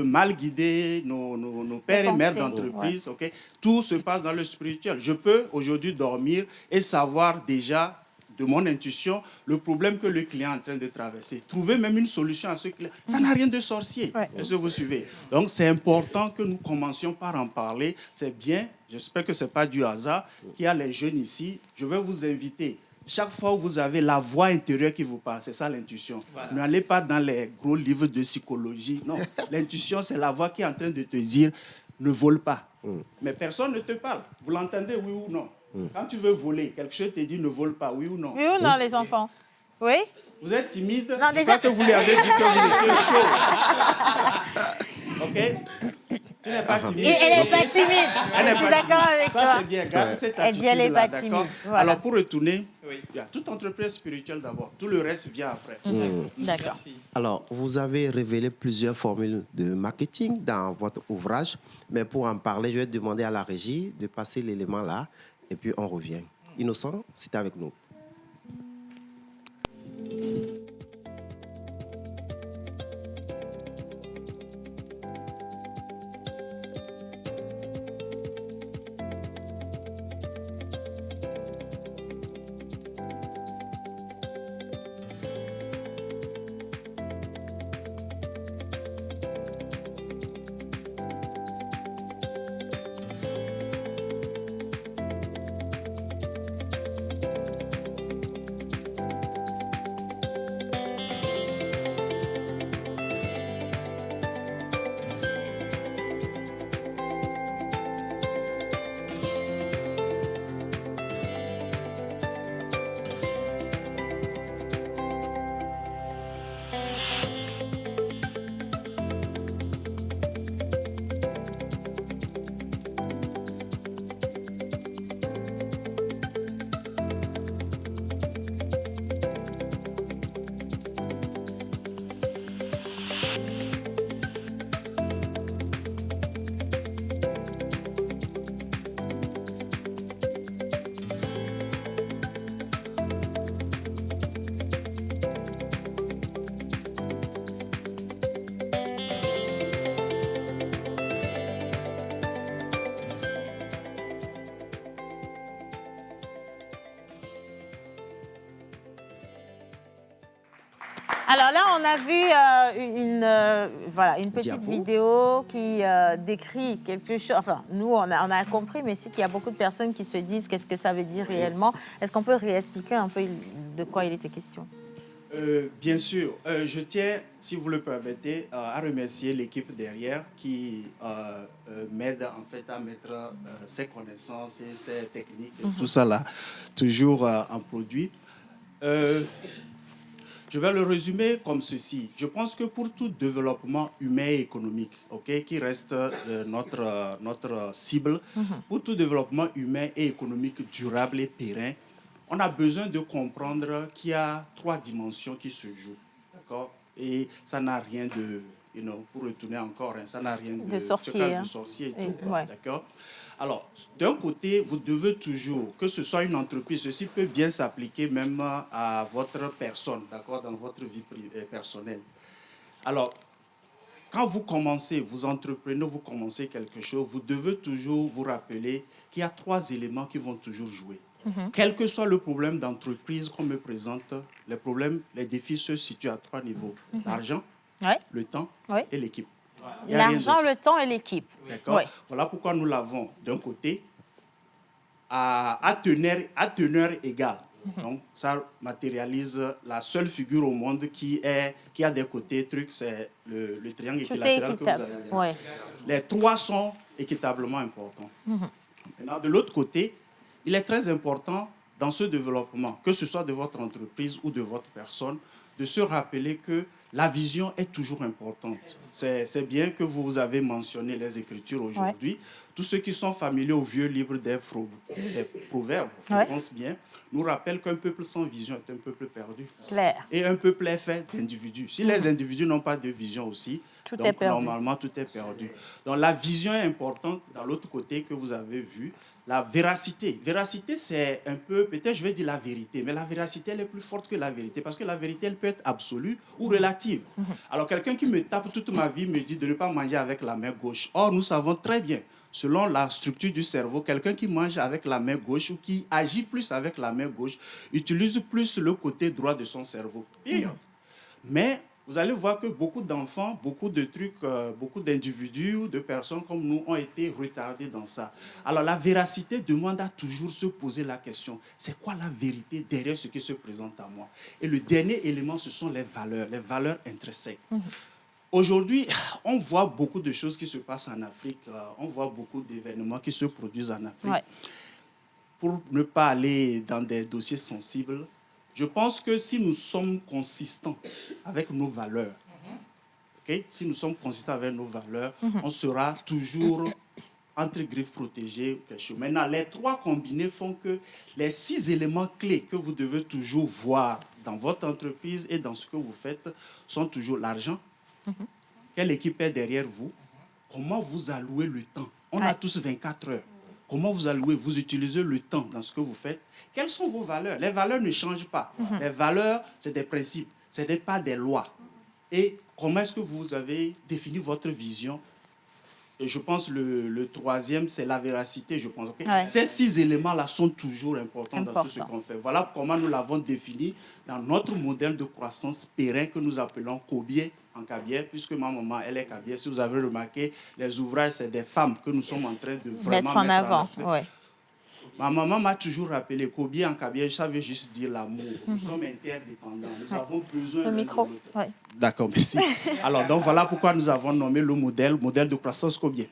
mal guider nos pères et mères d'entreprise. Okay? Tout se passe dans le spirituel. Je peux aujourd'hui dormir et savoir déjà de mon intuition le problème que le client est en train de traverser. Trouver même une solution à ce client, ça n'a rien de sorcier. Est-ce que vous suivez? Donc, c'est important que nous commencions par en parler. C'est bien. J'espère que ce n'est pas du hasard qu'il y a les jeunes ici. Je vais vous inviter. Chaque fois où vous avez la voix intérieure qui vous parle, c'est ça l'intuition. Voilà. N'allez pas dans les gros livres de psychologie. Non, l'intuition, c'est la voix qui est en train de te dire ne vole pas. Mais personne ne te parle. Vous l'entendez, oui ou non? Quand tu veux voler, quelque chose te dit ne vole pas, oui ou non? Oui ou non, les enfants? Oui? Vous êtes timide? Non, déjà... que vous lui avez dit que vous étiez chaud. OK? Tu n'es pas timide. Elle n'est pas timide. Je suis d'accord avec toi. Ça, c'est bien. Garde cette elle dit elle n'est pas timide. Voilà. Alors, pour retourner, il y a toute entreprise spirituelle d'abord. Tout le reste vient après. D'accord. Alors, vous avez révélé plusieurs formules de marketing dans votre ouvrage. Mais pour en parler, je vais demander à la régie de passer l'élément là. Et puis, on revient. Innocent, c'est avec nous. Alors là, on a vu une petite vidéo qui décrit quelque chose. Enfin, nous, on a compris, mais c'est qu'il y a beaucoup de personnes qui se disent qu'est-ce que ça veut dire réellement. Est-ce qu'on peut réexpliquer un peu de quoi il était question? Bien sûr. Je tiens, si vous le permettez, à remercier l'équipe derrière qui m'aide en fait à mettre ses connaissances et ses techniques, et tout ça là, toujours en produit. Je vais le résumer comme ceci. Je pense que pour tout développement humain et économique, qui reste notre cible, pour tout développement humain et économique durable et pérenne, on a besoin de comprendre qu'il y a 3 dimensions qui se jouent. D'accord? Et ça n'a rien de... pour retourner encore, ça n'a rien de sorcier. De sorcier et tout. D'accord? Alors, d'un côté, vous devez toujours, que ce soit une entreprise, ceci peut bien s'appliquer même à votre personne, d'accord, dans votre vie personnelle. Alors, quand vous commencez, vous entreprenez, vous commencez quelque chose, vous devez toujours vous rappeler qu'il y a 3 éléments qui vont toujours jouer. Quel que soit le problème d'entreprise qu'on me présente, les défis se situent à 3 niveaux. L'argent, le temps et l'équipe. L'argent, le temps et l'équipe. D'accord. Voilà pourquoi nous l'avons d'un côté à teneur égale. Donc, ça matérialise la seule figure au monde qui a des côtés trucs, c'est le triangle équilatéral que vous avez. Les 3 sont équitablement importants. Maintenant, de l'autre côté, il est très important dans ce développement, que ce soit de votre entreprise ou de votre personne, de se rappeler que la vision est toujours importante. C'est bien que vous avez mentionné les Écritures aujourd'hui. Tous ceux qui sont familiers au vieux livre des proverbes, je pense bien, nous rappellent qu'un peuple sans vision est un peuple perdu. Claire. Et un peuple est fait d'individus. Si les individus n'ont pas de vision aussi, normalement, tout est perdu. Donc, la vision est importante. Dans l'autre côté que vous avez vu, la véracité. Véracité, c'est un peu, peut-être je vais dire la vérité, mais la véracité, elle est plus forte que la vérité, parce que la vérité, elle peut être absolue ou relative. Alors, quelqu'un qui me tape toute ma vie me dit de ne pas manger avec la main gauche. Or, nous savons très bien, selon la structure du cerveau, quelqu'un qui mange avec la main gauche ou qui agit plus avec la main gauche utilise plus le côté droit de son cerveau. Mais vous allez voir que beaucoup d'enfants, beaucoup de trucs, beaucoup d'individus ou de personnes comme nous ont été retardés dans ça. Alors la véracité demande à toujours se poser la question, c'est quoi la vérité derrière ce qui se présente à moi? Et le dernier élément, ce sont les valeurs intrinsèques. Aujourd'hui, on voit beaucoup de choses qui se passent en Afrique, on voit beaucoup d'événements qui se produisent en Afrique. Pour ne pas aller dans des dossiers sensibles, je pense que si nous sommes consistants avec nos valeurs, si nous sommes consistants avec nos valeurs, on sera toujours entre griffes protégés. Maintenant, les 3 combinés font que les 6 éléments clés que vous devez toujours voir dans votre entreprise et dans ce que vous faites sont toujours l'argent, quelle équipe est derrière vous, comment vous allouez le temps. On a tous 24 heures. Comment vous allouez, vous utilisez le temps dans ce que vous faites. Quelles sont vos valeurs? Les valeurs ne changent pas. Les valeurs, c'est des principes, ce n'est pas des lois. Et comment est-ce que vous avez défini votre vision? Et je pense le 3e, c'est la véracité, je pense. Ces 6 éléments-là sont toujours importants dans tout ce qu'on fait. Voilà comment nous l'avons défini dans notre modèle de croissance périn que nous appelons Kobié en Cabière, puisque ma maman, elle est Cabière. Si vous avez remarqué, les ouvrages, c'est des femmes que nous sommes en train de vraiment mettre en avant. Ma maman m'a toujours rappelé Kobié en Cabière, ça veut juste dire l'amour. Nous sommes interdépendants. Nous avons besoin de l'autre. D'accord, merci. Alors, donc voilà pourquoi nous avons nommé le modèle de croissance Kobié.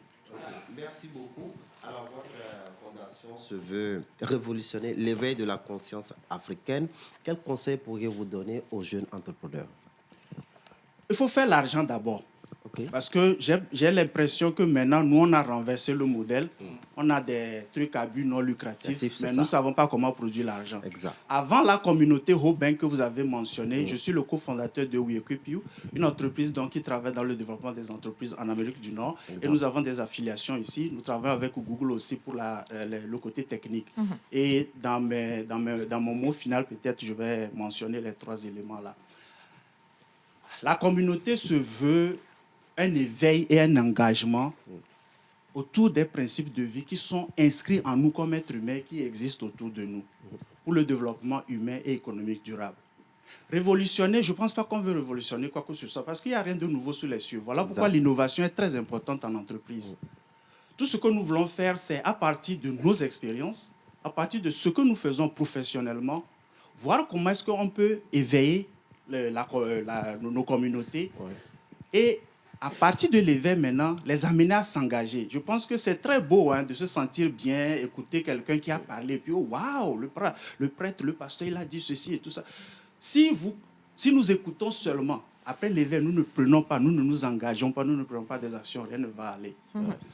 Merci beaucoup. Alors, votre fondation se veut révolutionner l'éveil de la conscience africaine. Quel conseil pourriez-vous donner aux jeunes entrepreneurs? Il faut faire l'argent d'abord. Parce que j'ai l'impression que maintenant, nous, on a renversé le modèle. On a des trucs à but non lucratifs, mais nous ne savons pas comment produire l'argent. Avant la communauté Hobank que vous avez mentionnée, je suis le cofondateur de We Equip You, une entreprise donc, qui travaille dans le développement des entreprises en Amérique du Nord. Et nous avons des affiliations ici. Nous travaillons avec Google aussi pour le côté technique. Et dans mon mot final, peut-être, je vais mentionner les 3 éléments-là. La communauté se veut un éveil et un engagement autour des principes de vie qui sont inscrits en nous comme êtres humains qui existent autour de nous pour le développement humain et économique durable. Révolutionner, je ne pense pas qu'on veut révolutionner quoi que ce soit parce qu'il n'y a rien de nouveau sous les cieux. Voilà pourquoi l'innovation est très importante en entreprise. Tout ce que nous voulons faire, c'est à partir de nos expériences, à partir de ce que nous faisons professionnellement, voir comment est-ce qu'on peut éveiller nos communautés et à partir de l'éveil maintenant, les amener à s'engager. Je pense que c'est très beau de se sentir bien, écouter quelqu'un qui a parlé, puis oh, waouh, le prêtre, le pasteur, il a dit ceci et tout ça. Si nous écoutons seulement, après l'éveil, nous ne prenons pas, nous ne nous engageons pas, nous ne prenons pas des actions, rien ne va aller.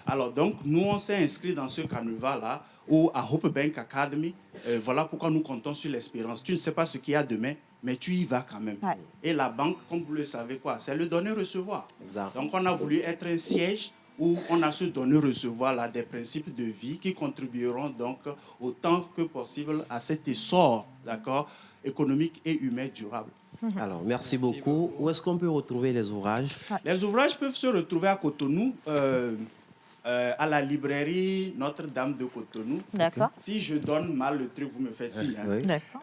Alors donc, nous, on s'est inscrits dans ce canevas-là, ou à Hope Bank Academy. Voilà pourquoi nous comptons sur l'espérance. Tu ne sais pas ce qu'il y a demain, mais tu y vas quand même. Et la banque, comme vous le savez, c'est le donner-recevoir. Donc, on a voulu être un siège où on a ce donner-recevoir-là des principes de vie qui contribueront donc autant que possible à cet essor, d'accord, économique et humain durable. Alors, merci beaucoup. Où est-ce qu'on peut retrouver les ouvrages? Les ouvrages peuvent se retrouver à Cotonou, à la librairie Notre-Dame de Cotonou. D'accord. Si je donne mal le truc, vous me faites signe. Hein. Oui. D'accord.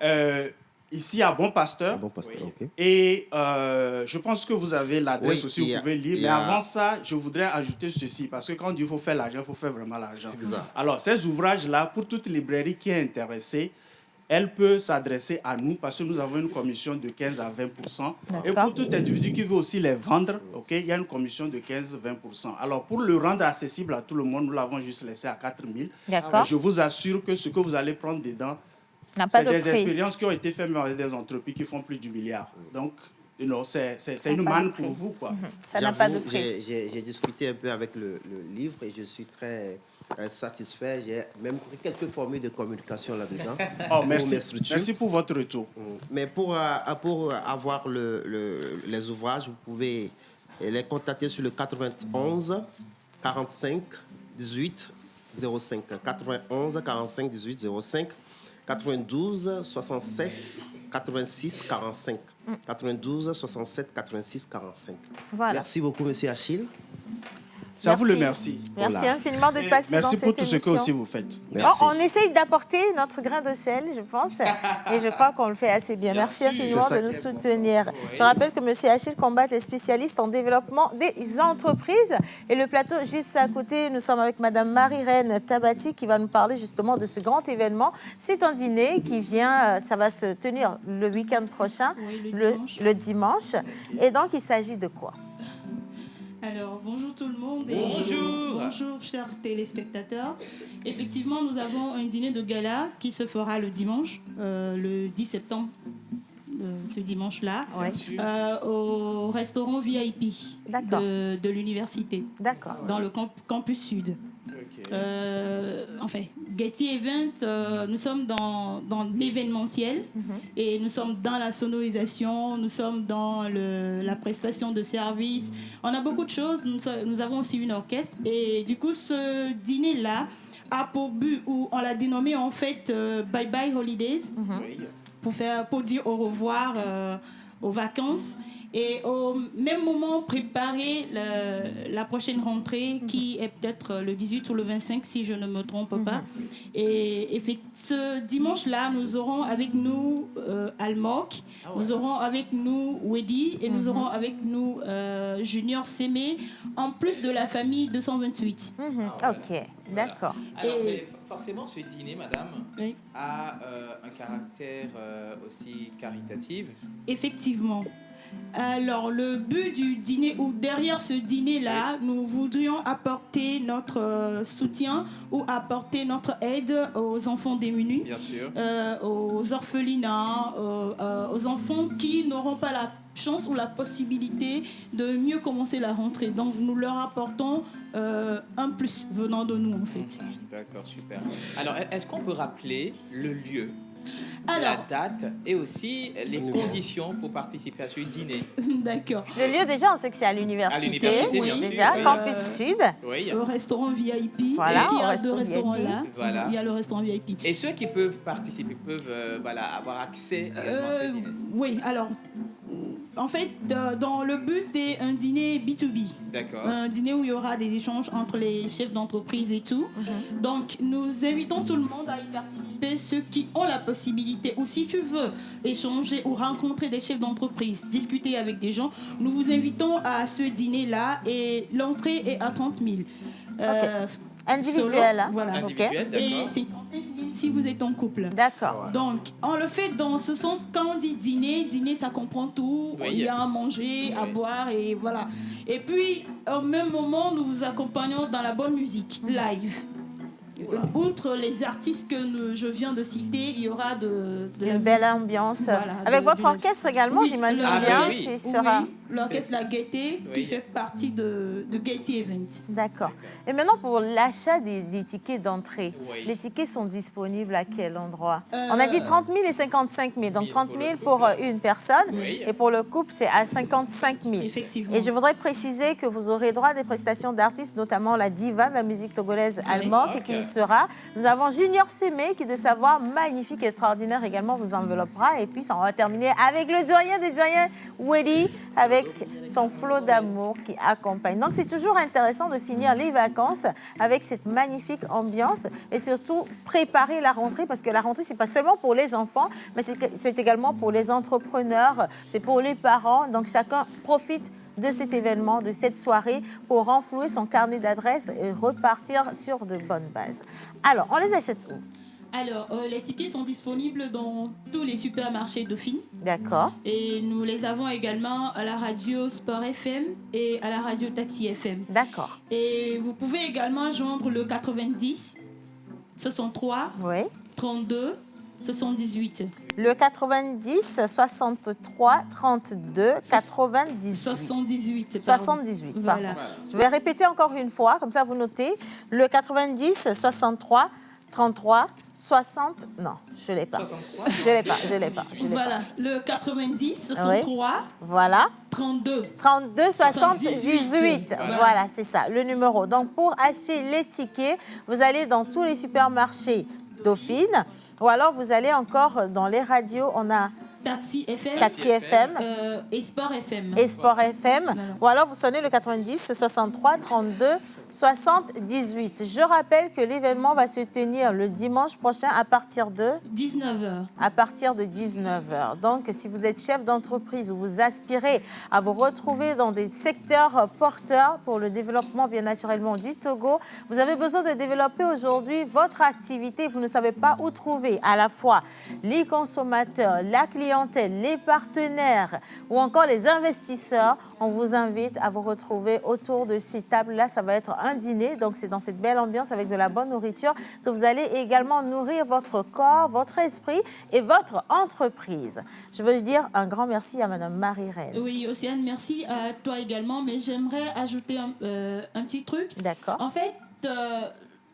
Ici à Bon Pasteur. Bon Pasteur, ok. Et je pense que vous avez l'adresse Oui, aussi, vous pouvez lire. il y Mais a- avant ça, je voudrais ajouter ceci, parce que quand il faut faire l'argent, il faut faire vraiment l'argent. Exact. Alors, ces ouvrages-là, pour toute librairie qui est intéressée, elle peut s'adresser à nous parce que nous avons une commission de 15 à 20%. Et pour tout individu qui veut aussi les vendre, il y a une commission de 15-20%. Alors, pour le rendre accessible à tout le monde, nous l'avons juste laissé à 4 000. D'accord. Je vous assure que ce que vous allez prendre dedans, N'a pas c'est de des prix. expériences qui ont été faites avec des entreprises qui font plus du milliard. Donc, c'est une pas manne de prix. pour vous, quoi. Ça n'a pas de J'avoue, prix. j'ai discuté un peu avec le livre et je suis très satisfait. J'ai même pris quelques formules de communication là-dedans. Oh, pour merci. mes structures. Merci pour votre retour. Mais pour avoir les ouvrages, vous pouvez les contacter sur le 91 45 18 05. 91 45 18 05. 92 67 86 45. 92 67 86 45. Voilà. Merci beaucoup, monsieur Achille. C'est à vous le merci. Merci Voilà. infiniment d'être passé dans Merci cette pour tout ce que émission. aussi vous faites. Merci. On essaye d'apporter notre grain de sel, je pense, et je crois qu'on le fait assez bien. Merci infiniment C'est ça de nous qui est bon. soutenir. Je rappelle que M. Achille Combat est spécialiste en développement des entreprises. Et le plateau, juste à côté, nous sommes avec Mme Marie-Reine Tabati qui va nous parler justement de ce grand événement. C'est un dîner qui vient, ça va se tenir le week-end prochain, Oui, le dimanche. Et donc, il s'agit de quoi? Alors, bonjour tout le monde. Bonjour. Bonjour, chers téléspectateurs. Effectivement, nous avons un dîner de gala qui se fera le dimanche, le 10 septembre, ce dimanche-là, au restaurant VIP de l'université, dans le campus sud. Enfin, Getty Event, nous sommes dans l'événementiel et nous sommes dans la sonorisation, nous sommes dans la prestation de services. On a beaucoup de choses. Nous avons aussi une orchestre et du coup, ce dîner-là a pour but, ou on l'a dénommé en fait Bye Bye Holidays, pour dire au revoir aux vacances. Et au même moment, préparer la prochaine rentrée qui est peut-être le 18 ou le 25 si je ne me trompe pas. Et ce dimanche-là, nous aurons avec nous Almok, nous aurons avec nous Wedi et nous aurons avec nous Junior Sémé, en plus de la famille 228. Ok, d'accord. Alors, mais forcément, ce dîner, madame, a un caractère aussi caritatif. Effectivement. Alors, le but du dîner, ou derrière ce dîner-là, nous voudrions apporter notre soutien ou apporter notre aide aux enfants démunis, Bien sûr. aux orphelinats, aux enfants qui n'auront pas la chance ou la possibilité de mieux commencer la rentrée. Donc, nous leur apportons un plus venant de nous, en fait. D'accord, super. Alors, est-ce qu'on peut rappeler le lieu, Alors, la date et aussi les conditions pour participer à ce dîner? D'accord. Le lieu, déjà, on sait que c'est à l'université. À l'université, bien sûr, déjà, oui. campus sud. Oui. Au restaurant VIP. Voilà, Parce qu'il y au a restaurant deux restaurants VIP. là. Voilà. Il y a le restaurant VIP. Et ceux qui peuvent participer peuvent avoir accès également à ce dîner. Oui, alors, en fait, dans le but, c'est un dîner B2B. D'accord. Un dîner où il y aura des échanges entre les chefs d'entreprise et tout. Donc, nous invitons tout le monde à y participer, ceux qui ont la possibilité. Ou si tu veux échanger ou rencontrer des chefs d'entreprise, discuter avec des gens, nous vous invitons à ce dîner-là et l'entrée est à 30 000. Individuel, solo, hein? voilà. Individuel, d'accord. Et c'est 5 000 si vous êtes en couple. D'accord. Donc, on le fait dans ce sens, quand on dit dîner, ça comprend tout. Oui. Il y a à manger, à boire et voilà. Et puis, au même moment, nous vous accompagnons dans la bonne musique, live. Outre les artistes que je viens de citer, il y aura de la Une belle ambiance. Voilà, Avec de votre la- orchestre également, Oui, j'imagine Ah, bien, oui. qui sera... Oui, l'orchestre La Gaieté, qui fait partie de Gaieté Event. D'accord. Et maintenant, pour l'achat des tickets d'entrée, Oui. les tickets sont disponibles à quel endroit? On a dit 30 000 et 55 000. Donc, 30 000 pour une personne. Oui. Et pour le couple, c'est à 55 000. Effectivement. Et je voudrais préciser que vous aurez droit à des prestations d'artistes, notamment la diva de la musique togolaise Almok, qui sera. Nous avons Junior Sémé qui, de sa voix magnifique et extraordinaire, également vous enveloppera. Et puis, on va terminer avec le doyen des doyens, Weddy, avec son flot d'amour qui accompagne. Donc, c'est toujours intéressant de finir les vacances avec cette magnifique ambiance et surtout préparer la rentrée, parce que la rentrée, c'est pas seulement pour les enfants, mais c'est également pour les entrepreneurs, c'est pour les parents. Donc, chacun profite de cet événement, de cette soirée, pour renflouer son carnet d'adresses et repartir sur de bonnes bases. Alors, on les achète où? Alors, les tickets sont disponibles dans tous les supermarchés Dauphine. D'accord. Et nous les avons également à la radio Sport FM et à la radio Taxi FM. D'accord. Et vous pouvez également joindre le 90 63 32 78. Le 90 63 32 98. 78. 78, voilà. Je vais répéter encore une fois, comme ça vous notez. Le 90 63 33 60. Non, je ne l'ai pas. 63. Je l'ai pas. Voilà, le 90 63. Voilà. 32 78. Voilà, c'est ça, le numéro. Donc, pour acheter les tickets, vous allez dans tous les supermarchés Dauphine, ou alors vous allez encore dans les radios. On a Taxi FM. Et Sport FM. Voilà. Ou alors vous sonnez le 90 63 32 78. Je rappelle que l'événement va se tenir le dimanche prochain à partir de 19h. À partir de 19h. Donc, si vous êtes chef d'entreprise ou vous aspirez à vous retrouver dans des secteurs porteurs pour le développement bien naturellement du Togo, vous avez besoin de développer aujourd'hui votre activité. Vous ne savez pas où trouver à la fois les consommateurs, la clientèle, les partenaires ou encore les investisseurs. On vous invite à vous retrouver autour de ces tables-là. Ça va être un dîner, donc c'est dans cette belle ambiance avec de la bonne nourriture que vous allez également nourrir votre corps, votre esprit et votre entreprise. Je veux dire un grand merci à Madame Marie-Reine. Oui, Océane, merci à toi également, mais j'aimerais ajouter un petit truc. D'accord. En fait,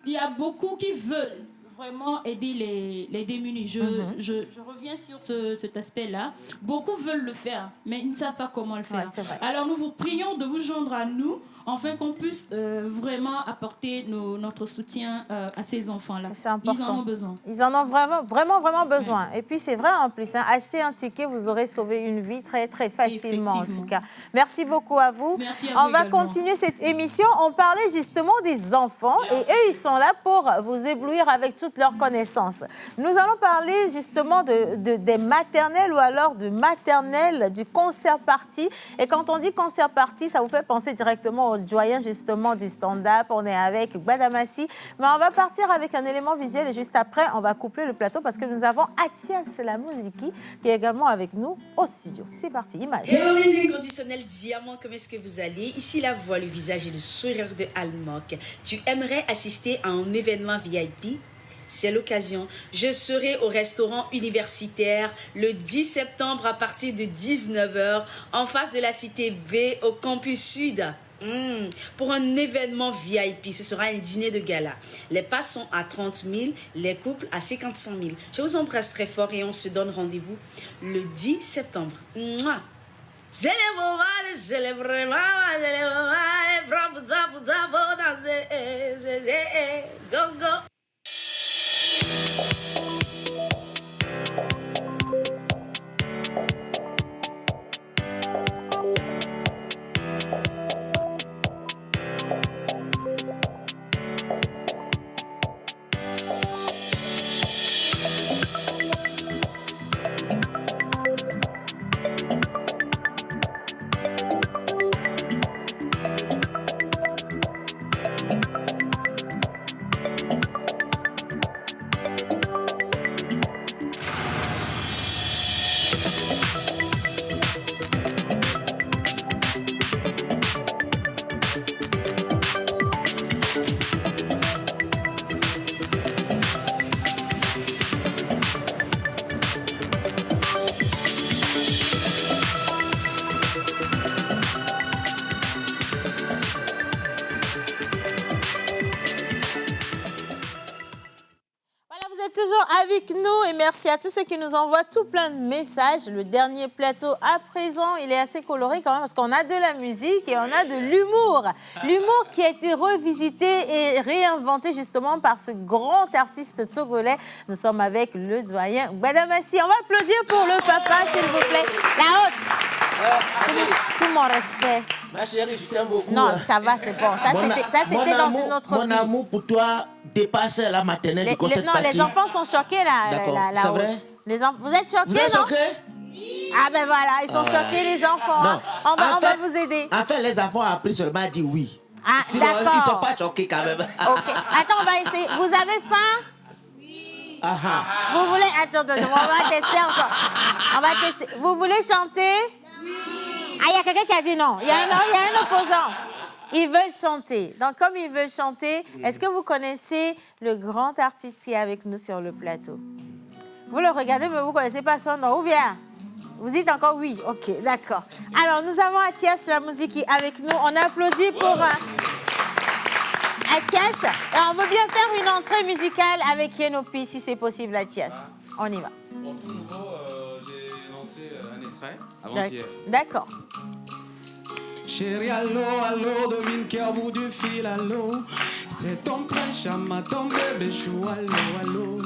il y a beaucoup qui veulent vraiment aider les démunis. Je reviens sur cet aspect-là. Beaucoup veulent le faire, mais ils ne savent pas comment le faire. Ouais, alors, nous vous prions de vous joindre à nous, afin qu'on puisse vraiment apporter notre soutien à ces enfants-là. C'est important. Ils en ont besoin. Ils en ont vraiment besoin. Et puis, c'est vrai en plus, acheter un ticket, vous aurez sauvé une vie très, très facilement, en tout cas. Merci beaucoup à vous. Merci à vous On va également. continuer cette émission. On parlait justement des enfants et eux, ils sont là pour vous éblouir avec toutes leurs connaissances. Nous allons parler justement des maternelles ou alors du maternel, du concert party. Et quand on dit concert party, ça vous fait penser directement au doyen justement du stand-up. On est avec Gbadamassi. Mais on va partir avec un élément visuel et juste après, on va coupler le plateau parce que nous avons Atias Lamuziki qui est également avec nous au studio. C'est parti, image. Hello mes inconditionnels diamants, comment est-ce que vous allez? Ici la voix, le visage et le sourire de Almok. Tu aimerais assister à un événement VIP? C'est l'occasion. Je serai au restaurant universitaire le 10 septembre à partir de 19h en face de la cité V au campus Sud. Pour un événement VIP, ce sera un dîner de gala. Les passes sont à 30 000, les couples à 55 000. Je vous embrasse très fort et on se donne rendez-vous le 10 septembre. Mouah. Go, go. avec nous et merci à tous ceux qui nous envoient tout plein de messages. Le dernier plateau à présent, il est assez coloré quand même parce qu'on a de la musique et on a de l'humour. L'humour qui a été revisité et réinventé justement par ce grand artiste togolais. Nous sommes avec le doyen Gbadamassi. On va applaudir pour le papa, s'il vous plaît. La haute. Tout mon respect. Ma chérie, je t'aime beaucoup. Non, ça va, c'est bon. Ça, c'était dans une autre vie. Mon amour pour toi dépasse la maternelle du concept non, les enfants sont choqués, là. D'accord, c'est vrai? Vous êtes choqués, Vous êtes non? choqués? Ah ben voilà, ils sont choqués, les enfants. Non. On va vous aider. En fait, les enfants ont appris seulement à dire oui. Ah, sinon, d'accord. ils ne sont pas choqués quand même. OK. Attends, on va essayer. Vous avez faim? Vous voulez... Attends, on va tester encore. On va tester. Vous voulez chanter? Oui. Ah, il y a quelqu'un qui a dit non. Il y a un opposant. Ils veulent chanter. Donc, comme ils veulent chanter, est-ce que vous connaissez le grand artiste qui est avec nous sur le plateau? Vous le regardez, mais vous ne connaissez pas son nom, ou bien? Vous dites encore oui. OK, d'accord. Alors, nous avons Athias la musique avec nous. On applaudit pour... Athias, on veut bien faire une entrée musicale avec Yenopi, si c'est possible, Athias. On y va. Pour tout nouveau, j'ai lancé un extrait avant-hier. D'accord. Chérie, allô, allô, devine qui est au bout du fil, allô. C'est ton prince, chama, ton bébé chou, allô, allô.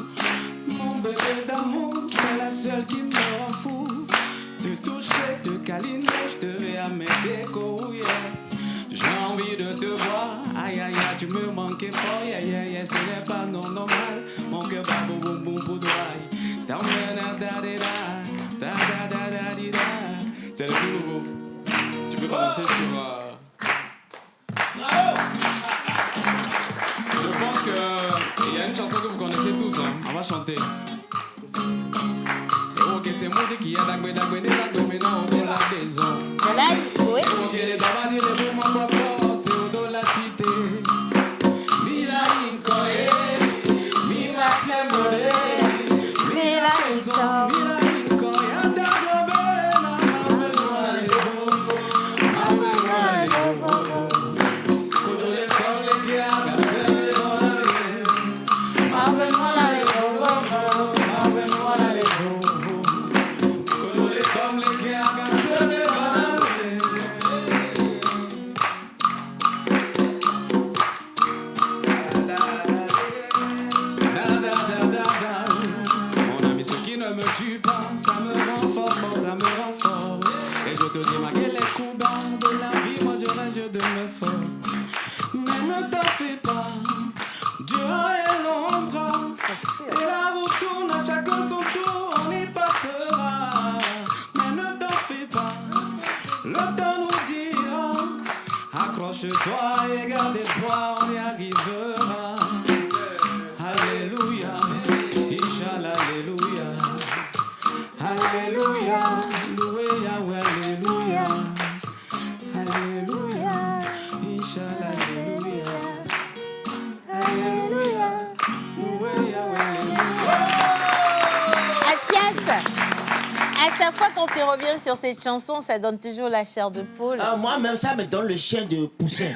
Mon bébé d'amour, c'est la seule qui me rend fou. Te toucher, te câliner, je te vais à mes décos, yeah. J'ai envie de te voir, aïe aïe aïe, tu me manquais fort, yeah yeah yeah, ce n'est pas normal, mon cœur bat boum boum boum pour toi. C'est le tout nouveau. Tu peux commencer sur... Je pense qu'il y a une chanson que vous connaissez tous, hein. On va chanter. Ok, c'est moi qui a dagbe dagbe des dagbe, mais non, on est la maison. Oui. Ok, les babas disent les mots, moi, c'est au dos de la cité. Mila Inkoye, Mila Tiembole, Mila Inkoye, Mila Inkoye, Adagbe, accroche-toi et garde espoir, on y arrivera. Alléluia, Inch'Allah, Alléluia. Alléluia, loué Yahweh, Alléluia. Alléluia, Inch'Allah, Alléluia. Alléluia, loué Yahweh, Alléluia. Athias, à chaque fois qu'on te revient sur cette chanson, ça donne toujours la chair de poule. Moi-même, ça me donne le chien de poussin.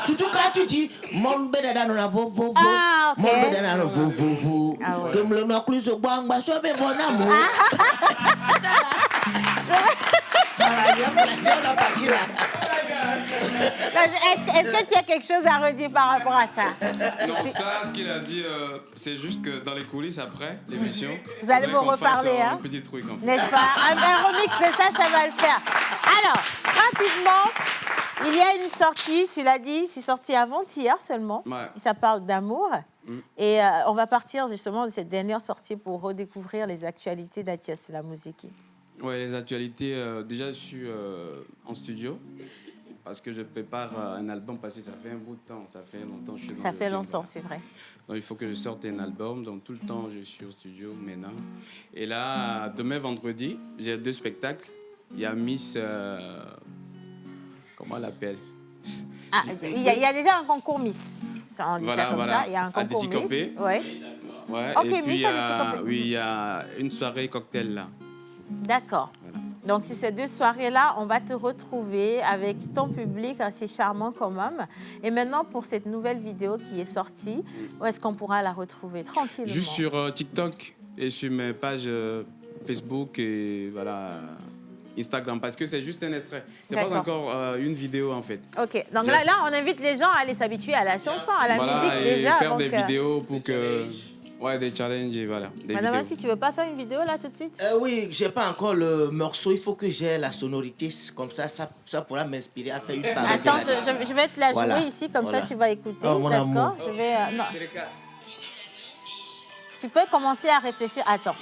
Surtout quand tu dis mon bédada non a vo vo vo. Ah, ok. Mon bédada non vo vo vo. Comme le nom plus de boang ba so be bon amour. Est-ce que tu as quelque chose à redire par rapport à ça? Non, ça, ce qu'il a dit, c'est juste que dans les coulisses, après l'émission, vous allez vous reparler, hein? Un petit truc. N'est-ce pas? Un remix de ça, ça va le faire. Alors, rapidement, il y a une sortie, tu l'as dit, c'est sorti avant-hier seulement. Ouais. Ça parle d'amour. Et on va partir justement de cette dernière sortie pour redécouvrir les actualités d'Athias la musique. Oui, les actualités. Déjà, je suis en studio parce que je prépare un album parce que ça fait un bout de temps. Ça fait longtemps que je suis Ça fait longtemps, c'est vrai. Donc, il faut que je sorte un album. Donc, tout le temps, je suis au studio maintenant. Et là, demain, vendredi, j'ai 2 spectacles. Il y a Miss... comment on l'appelle? Ah, il y a déjà un concours Miss. On dit ça comme ça. Il y a un concours Miss. Oui. Ouais. Ouais. Ok, Et puis, Miss Adéticopé. oui, il y a une soirée cocktail là. D'accord. Voilà. Donc, sur ces 2 soirées-là, on va te retrouver avec ton public assez charmant comme homme. Et maintenant, pour cette nouvelle vidéo qui est sortie, où est-ce qu'on pourra la retrouver tranquillement? Juste sur TikTok et sur mes pages Facebook et voilà, Instagram, parce que c'est juste un extrait. C'est pas encore une vidéo, en fait. OK. Donc là, on invite les gens à aller s'habituer à la chanson, à la musique et déjà. faire donc, des vidéos pour que... Ouais, des challenges, et voilà. Madame, si tu veux pas faire une vidéo là tout de suite? Oui, j'ai pas encore le morceau. Il faut que j'ai la sonorité. Comme ça pourra m'inspirer à faire une parodie. Attends, je vais te la jouer Voilà. ici, comme ça tu vas écouter. Oh, mon amour. Je vais... non. Tu peux commencer à réfléchir. Attends.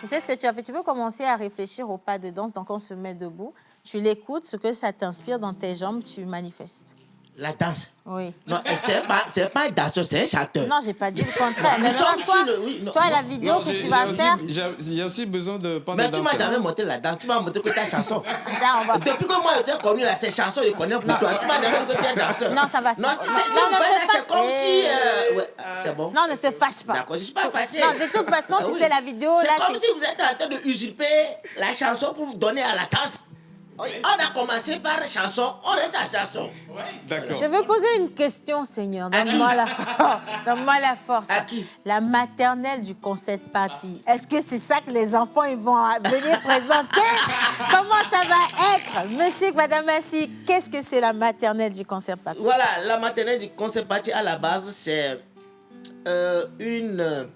Tu sais ce que tu as fait? Tu peux commencer à réfléchir au pas de danse. Donc, on se met debout. Tu l'écoutes, ce que ça t'inspire dans tes jambes, tu manifestes. La danse? Oui. Non, c'est pas un danseur, c'est un chanteur. Non, j'ai pas dit le contraire. Nous Mais sommes maintenant, toi, sur le- oui, non, toi, non. la vidéo Non, que tu vas faire... J'ai aussi besoin de prendre Mais des tu m'as danseurs. jamais montré la danse. Tu m'as montré que ta chanson. Ça, on va... Depuis que moi, j'ai connu là, ces chansons, je connais pour toi. Tu m'as jamais dit que tu es danseur. Non, ça va. Non, si non, c'est non, ne te c'est fâche- comme si... Eh. ouais, c'est bon. Non, ne te fâche pas. D'accord, je suis pas fâché. Non, de toute façon, Ah tu oui. sais, la vidéo, c'est là, comme si vous êtes en train de usurper la chanson pour vous donner à la danse. On a commencé par chanson, on reste à chanson. D'accord. Je veux poser une question, Seigneur. Donne-moi la force. Donne-moi la force. À qui? La maternelle du concert party. Est-ce que c'est ça que les enfants ils vont venir présenter? Comment ça va être? Monsieur, madame Massi, qu'est-ce que c'est la maternelle du concert party? Voilà, la maternelle du concert party à la base, c'est une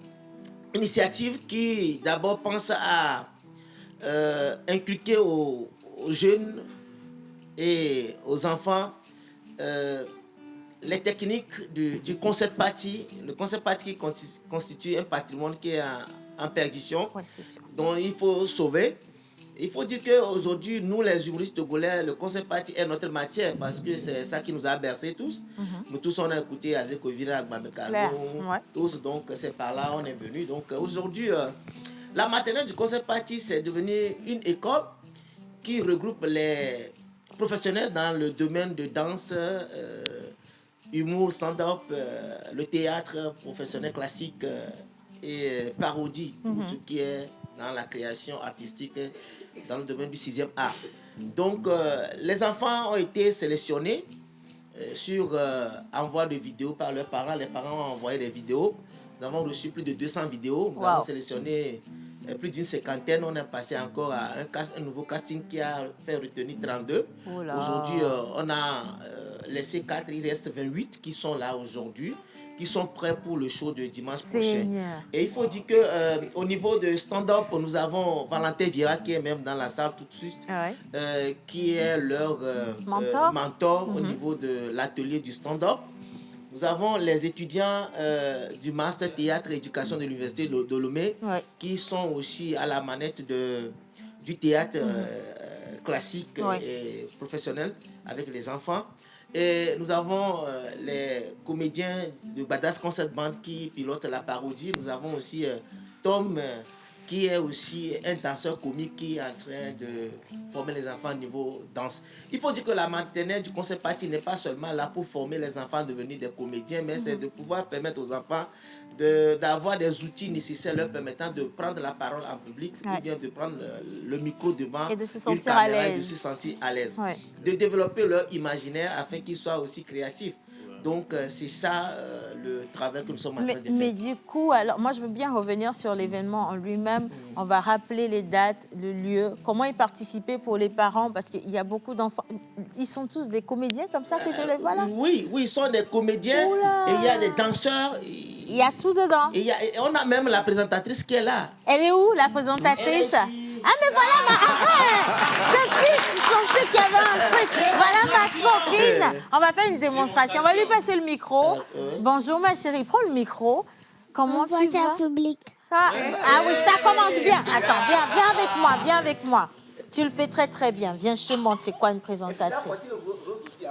initiative qui d'abord pense à inculquer aux jeunes et aux enfants les techniques du concert party. Le concert party qui constitue un patrimoine qui est en perdition, dont il faut sauver. Il faut dire qu'aujourd'hui, nous, les humoristes togolais, le concert party est notre matière parce que c'est ça qui nous a bercés tous. Nous tous, on a écouté Azeko Vira, Gbamekalo, tous, donc c'est par là on est venu. Donc aujourd'hui, la maternelle du concert party, c'est devenu une école qui regroupe les professionnels dans le domaine de danse, humour, stand-up, le théâtre professionnel classique et parodie, tout ce qui est dans la création artistique dans le domaine du 6e art. Donc, les enfants ont été sélectionnés sur envoi de vidéos par leurs parents. Les parents ont envoyé des vidéos. Nous avons reçu plus de 200 vidéos. Nous avons sélectionné plus d'une cinquantaine. On est passé encore à un nouveau casting qui a fait retenir 32. Aujourd'hui, on a laissé 4, il reste 28 qui sont là aujourd'hui, qui sont prêts pour le show de dimanche prochain. Et il faut dire qu'au niveau de stand-up, nous avons Valentin Vira qui est même dans la salle tout de suite, qui est leur mentor au niveau de l'atelier du stand-up. Nous avons les étudiants du Master Théâtre et Éducation de l'Université de Lomé qui sont aussi à la manette du théâtre classique et professionnel avec les enfants. Et nous avons les comédiens de Badass Concert Band qui pilotent la parodie. Nous avons aussi Tom qui est aussi un danseur comique qui est en train de former les enfants au niveau danse. Il faut dire que la maternelle du concert party n'est pas seulement là pour former les enfants à devenir des comédiens, mais c'est de pouvoir permettre aux enfants d'avoir des outils nécessaires leur permettant de prendre la parole en public ou bien de prendre le micro devant et de se une sentir à caméra et de l'aise. se sentir à l'aise. De développer leur imaginaire afin qu'ils soient aussi créatifs. Donc, c'est ça le travail que nous sommes en train de faire. Mais du coup, alors, moi, je veux bien revenir sur l'événement en lui-même. On va rappeler les dates, le lieu, comment y participer pour les parents, parce qu'il y a beaucoup d'enfants. Ils sont tous des comédiens comme ça que je les vois là? Oui, ils sont des comédiens. Et il y a des danseurs. Il y a tout dedans. Et on a même la présentatrice qui est là. Elle est où, la présentatrice? Ah, mais voilà ma... Depuis, je sentais qu'il y avait un truc. Voilà ma copine. On va faire une démonstration. On va lui passer le micro. Bonjour, ma chérie. Prends le micro. Comment tu vas? public. Ah oui, ça commence bien. Attends, viens avec moi, viens avec moi. Tu le fais très, très bien. Viens, je te montre c'est quoi une présentatrice.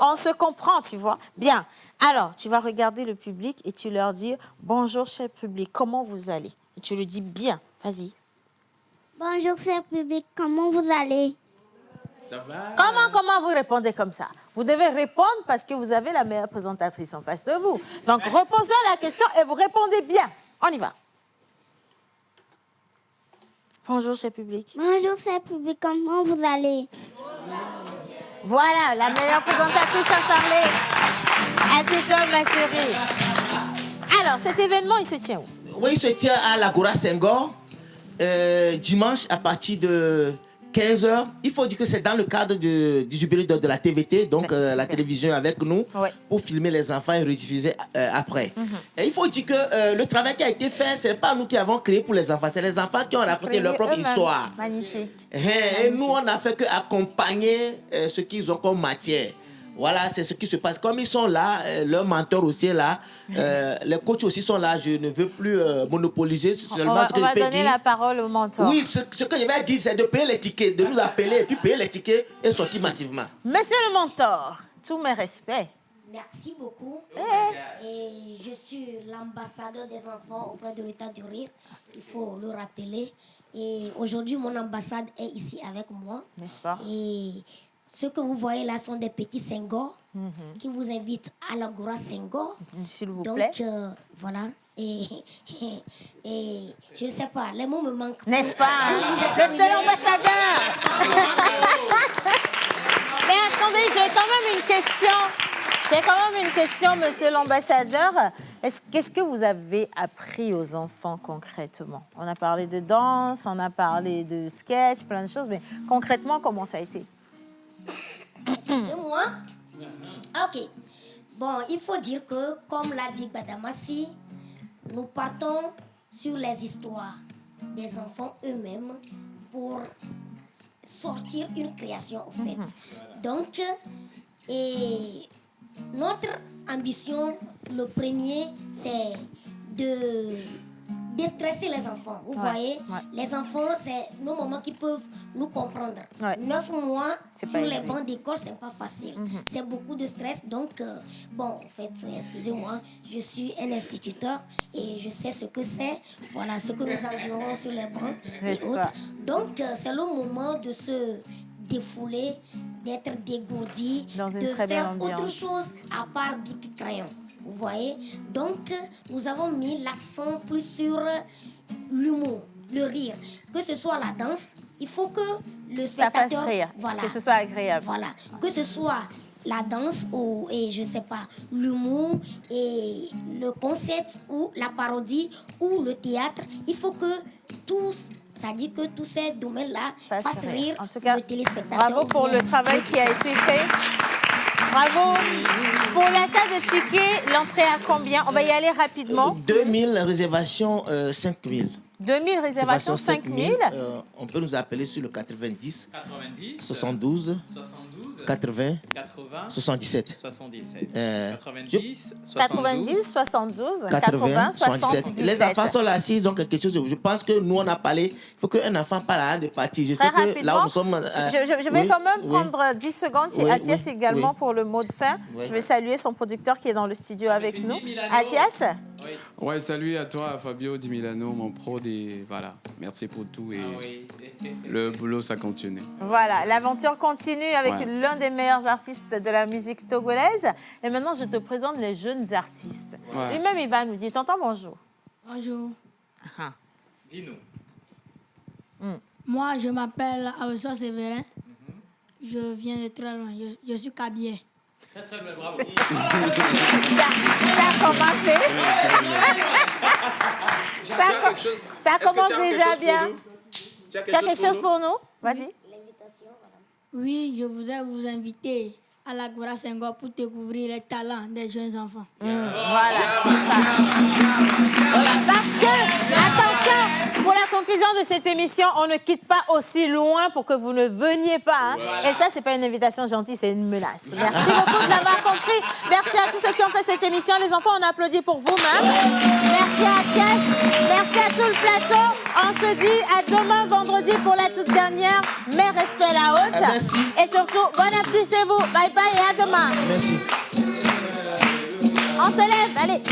On se comprend, tu vois. Bien. Alors, tu vas regarder le public et tu leur dis « Bonjour, cher public, comment vous allez ?» Et tu le dis bien. Vas-y. Bonjour, cher public, comment vous allez? Ça va? Comment vous répondez comme ça? Vous devez répondre parce que vous avez la meilleure présentatrice en face de vous. Donc, reposez la question et vous répondez bien. On y va. Bonjour, cher public. Bonjour, cher public. Comment vous allez? Voilà, la meilleure présentatrice à parler. Assieds-toi, ma chérie. Alors, cet événement, il se tient où? Oui, il se tient à l'Agora Senghor, dimanche à partir de 15h. Il faut dire que c'est dans le cadre du jubilé de la TVT, donc la télévision avec nous, pour filmer les enfants et rediffuser après. Et il faut dire que le travail qui a été fait, ce n'est pas nous qui avons créé pour les enfants, c'est les enfants qui ont raconté leur propre histoire. Magnifique. Et nous, on n'a fait qu'accompagner ce qu'ils ont comme matière. Voilà, c'est ce qui se passe. Comme ils sont là, leur mentor aussi est là, les coachs aussi sont là. Je ne veux plus monopoliser seulement ce que je peux dire. On va donner la parole au mentor. Oui, ce que je vais dire, c'est de payer les tickets, de nous appeler, et puis payer les tickets et sortir massivement. Monsieur le mentor, tous mes respects. Merci beaucoup. Et je suis l'ambassadeur des enfants auprès de l'État du Rire. Il faut le rappeler. Et aujourd'hui, mon ambassade est ici avec moi. N'est-ce pas? Et ce que vous voyez là sont des petits Senghor qui vous invitent à l'Agora Senghor. S'il vous plaît. Donc, voilà. Et je ne sais pas, les mots me manquent. N'est-ce pas? Le seul ambassadeur. Mais attendez, j'ai quand même une question, monsieur l'ambassadeur. Qu'est-ce que vous avez appris aux enfants concrètement? On a parlé de danse, on a parlé de sketch, plein de choses, mais concrètement, comment ça a été? C'est moi? Ok. Bon, il faut dire que, comme l'a dit Badamassi, nous partons sur les histoires des enfants eux-mêmes pour sortir une création, en fait. Donc, et notre ambition, le premier, c'est de déstresser les enfants. Vous voyez, les enfants, c'est nos moments qui peuvent nous comprendre. 9 mois sur les bancs d'école, c'est pas facile. C'est beaucoup de stress. Donc, bon, en fait, excusez-moi, je suis un instituteur et je sais ce que c'est. Voilà, ce que nous endurons sur les bancs et autres. Donc, c'est le moment de se défouler, d'être dégourdi, de faire autre chose à part bic crayon. Vous voyez? Donc, nous avons mis l'accent plus sur l'humour, le rire. Que ce soit la danse, il faut que le spectateur... Ça fasse rire, voilà, que ce soit agréable. Voilà, que ce soit la danse ou, et je sais pas, l'humour et le concept ou la parodie ou le théâtre, il faut que tous... Ça dit que tous ces domaines-là fassent rire en tout cas, le téléspectateur. Bravo pour le travail qui a été fait. Bravo. Pour l'achat de tickets, l'entrée à combien? On va y aller rapidement. 2000 réservations, 5000. 2000 réservations, 5000. On peut nous appeler sur le 90 72 80 77. 90 72 80 77. Les enfants sont là, s'ils ont quelque chose. Je pense que nous, on a parlé. Il faut qu'un enfant parle de partir. Je sais que là où nous sommes. Je vais quand même prendre 10 secondes chez Athias également pour le mot de fin. Je vais saluer son producteur qui est dans le studio avec nous. Athias? Ouais, salut à toi, Fabio Di Milano, mon pro. Voilà, merci pour tout et le boulot, ça continue. Voilà, l'aventure continue avec l'un des meilleurs artistes de la musique togolaise. Et maintenant, je te présente les jeunes artistes. Lui-même, il va nous dire, tonton, bonjour. Bonjour. Dis-nous. Moi, je m'appelle Aoussa Séverin. Je viens de très loin. Je suis Kabier. Très bien, bravo. Ça a commencé. Ça commence déjà bien. Tu as quelque chose pour nous? Vas-y. Oui, je voudrais vous inviter à l'Agora Senghor pour découvrir les talents des jeunes enfants. Voilà, c'est ça. Voilà, parce que, attention, pour la conclusion de cette émission, on ne quitte pas aussi loin pour que vous ne veniez pas. Hein. Voilà. Et ça, c'est pas une invitation gentille, c'est une menace. Merci beaucoup de l'avoir compris. Merci à tous ceux qui ont fait cette émission. Les enfants, on applaudit pour vous-même. Merci à Thiès. Merci à tout le plateau. On se dit à demain, vendredi, pour la toute dernière. Mes respects la haute. Merci. Et surtout, bon appétit chez vous. Bye bye et à demain. Merci. On se lève, allez.